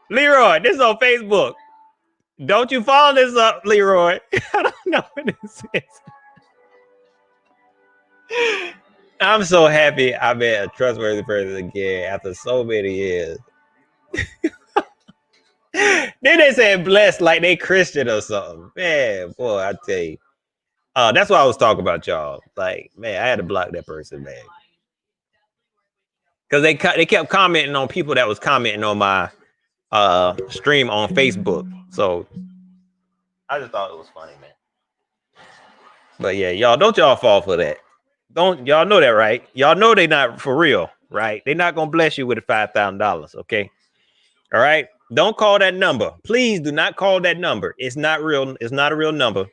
this is on Facebook. Don't you follow this up, Leroy? I don't know what this is. I'm so happy I met a trustworthy person again after so many years. Then they said blessed like they Christian or something. Man, boy, I tell you. That's what I was talking about, y'all. Like, man, I had to block that person, man. Because they kept commenting on people that was commenting on my stream on Facebook. So I just thought it was funny, man. But yeah, y'all don't y'all fall for that. Don't y'all know that, right? Y'all know they not for real, right? They're not gonna bless you with $5,000, okay? All right. Don't call that number. Please do not call that number. It's not real. It's not a real number.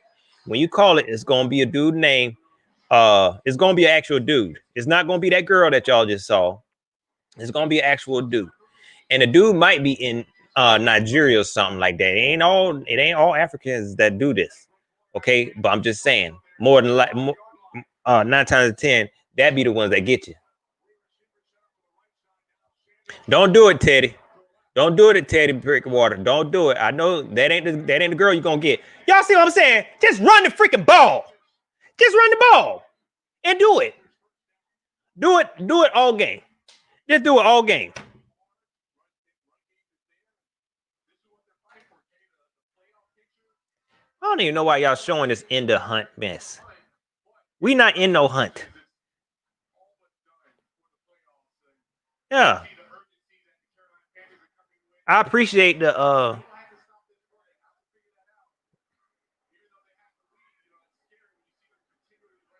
When you call it, it's gonna be a dude name. It's gonna be an actual dude. It's not gonna be that girl that y'all just saw. It's gonna be an actual dude, and the dude might be in Nigeria or something like that. It ain't all Africans that do this, okay? But I'm just saying, more than like 9 times out of 10, that be the ones that get you. Don't do it, Teddy. Don't do it at Teddy Brickwater. Don't do it. I know that ain't the girl you're gonna get. Y'all see what I'm saying? Just run the freaking ball. Just run the ball and do it. Do it all game. Just do it all game. I don't even know why y'all showing this in the hunt mess. We not in no hunt. Yeah. I appreciate the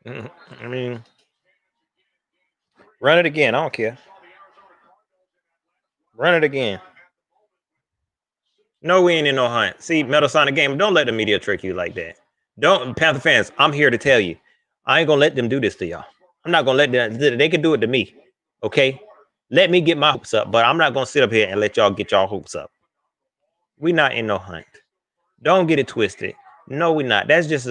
I mean, run it again. I don't care. Run it again. No, we ain't in no hunt. See, Metal Sonic Game, don't let the media trick you like that. Don't, Panther fans, I'm here to tell you. I ain't gonna let them do this to y'all. I'm not gonna let them, they can do it to me. Okay? Let me get my hopes up, but I'm not gonna sit up here and let y'all get y'all hopes up. We not in no hunt. Don't get it twisted. No, we not. That's just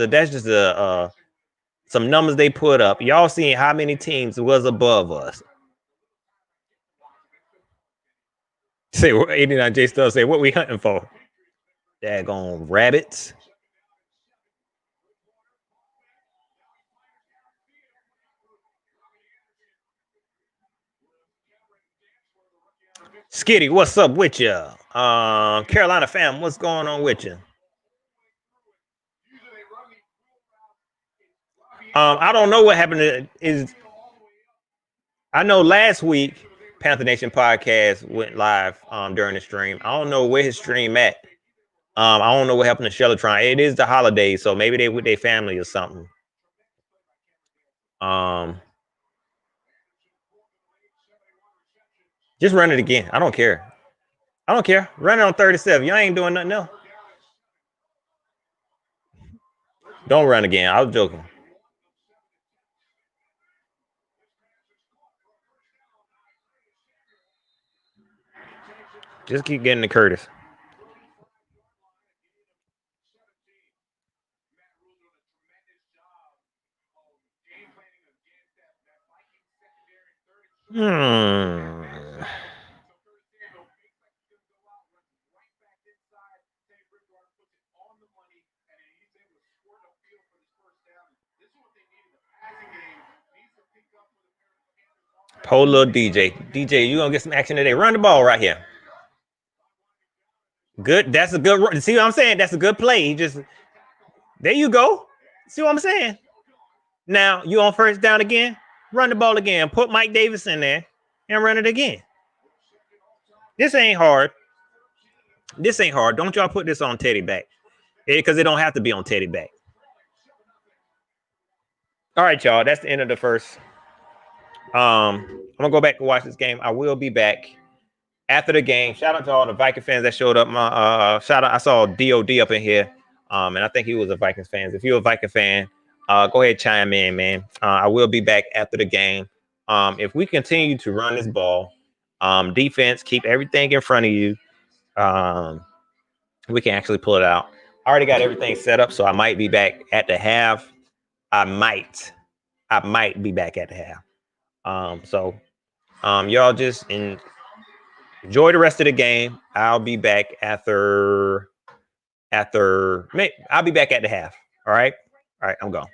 some numbers they put up. Y'all seeing how many teams was above us. Say 89 J Stuff say what we hunting for? Daggone rabbits. Skitty, what's up with you? Carolina fam, what's going on with you? I don't know what happened. I know last week Panther Nation podcast went live during the stream. I don't know where his stream at. I don't know what happened to Shellatron. It is the holidays, so maybe they with their family or something. Just run it again. I don't care. I don't care. Run it on 37. Y'all ain't doing nothing else. Don't run again. I was joking. Just keep getting to Curtis. Polo DJ. DJ, you gonna get some action today. Run the ball right here. Good. That's a good run. See what I'm saying? That's a good play. He just there you go. See what I'm saying? Now you on first down again. Run the ball again. Put Mike Davis in there and run it again. This ain't hard. This ain't hard. Don't y'all put this on Teddy back. Because it don't have to be on Teddy back. All right, y'all. That's the end of the first. I'm gonna go back and watch this game. I will be back after the game. Shout out to all the Viking fans that showed up. Shout out. I saw DOD up in here, and I think he was a Vikings fan. If you're a Viking fan, go ahead chime in, man. I will be back after the game. If we continue to run this ball, defense, keep everything in front of you. We can actually pull it out. I already got everything set up, so I might be back at the half. I might be back at the half. Y'all just enjoy the rest of the game. I'll be back after. I'll be back at the half. All right. I'm gone.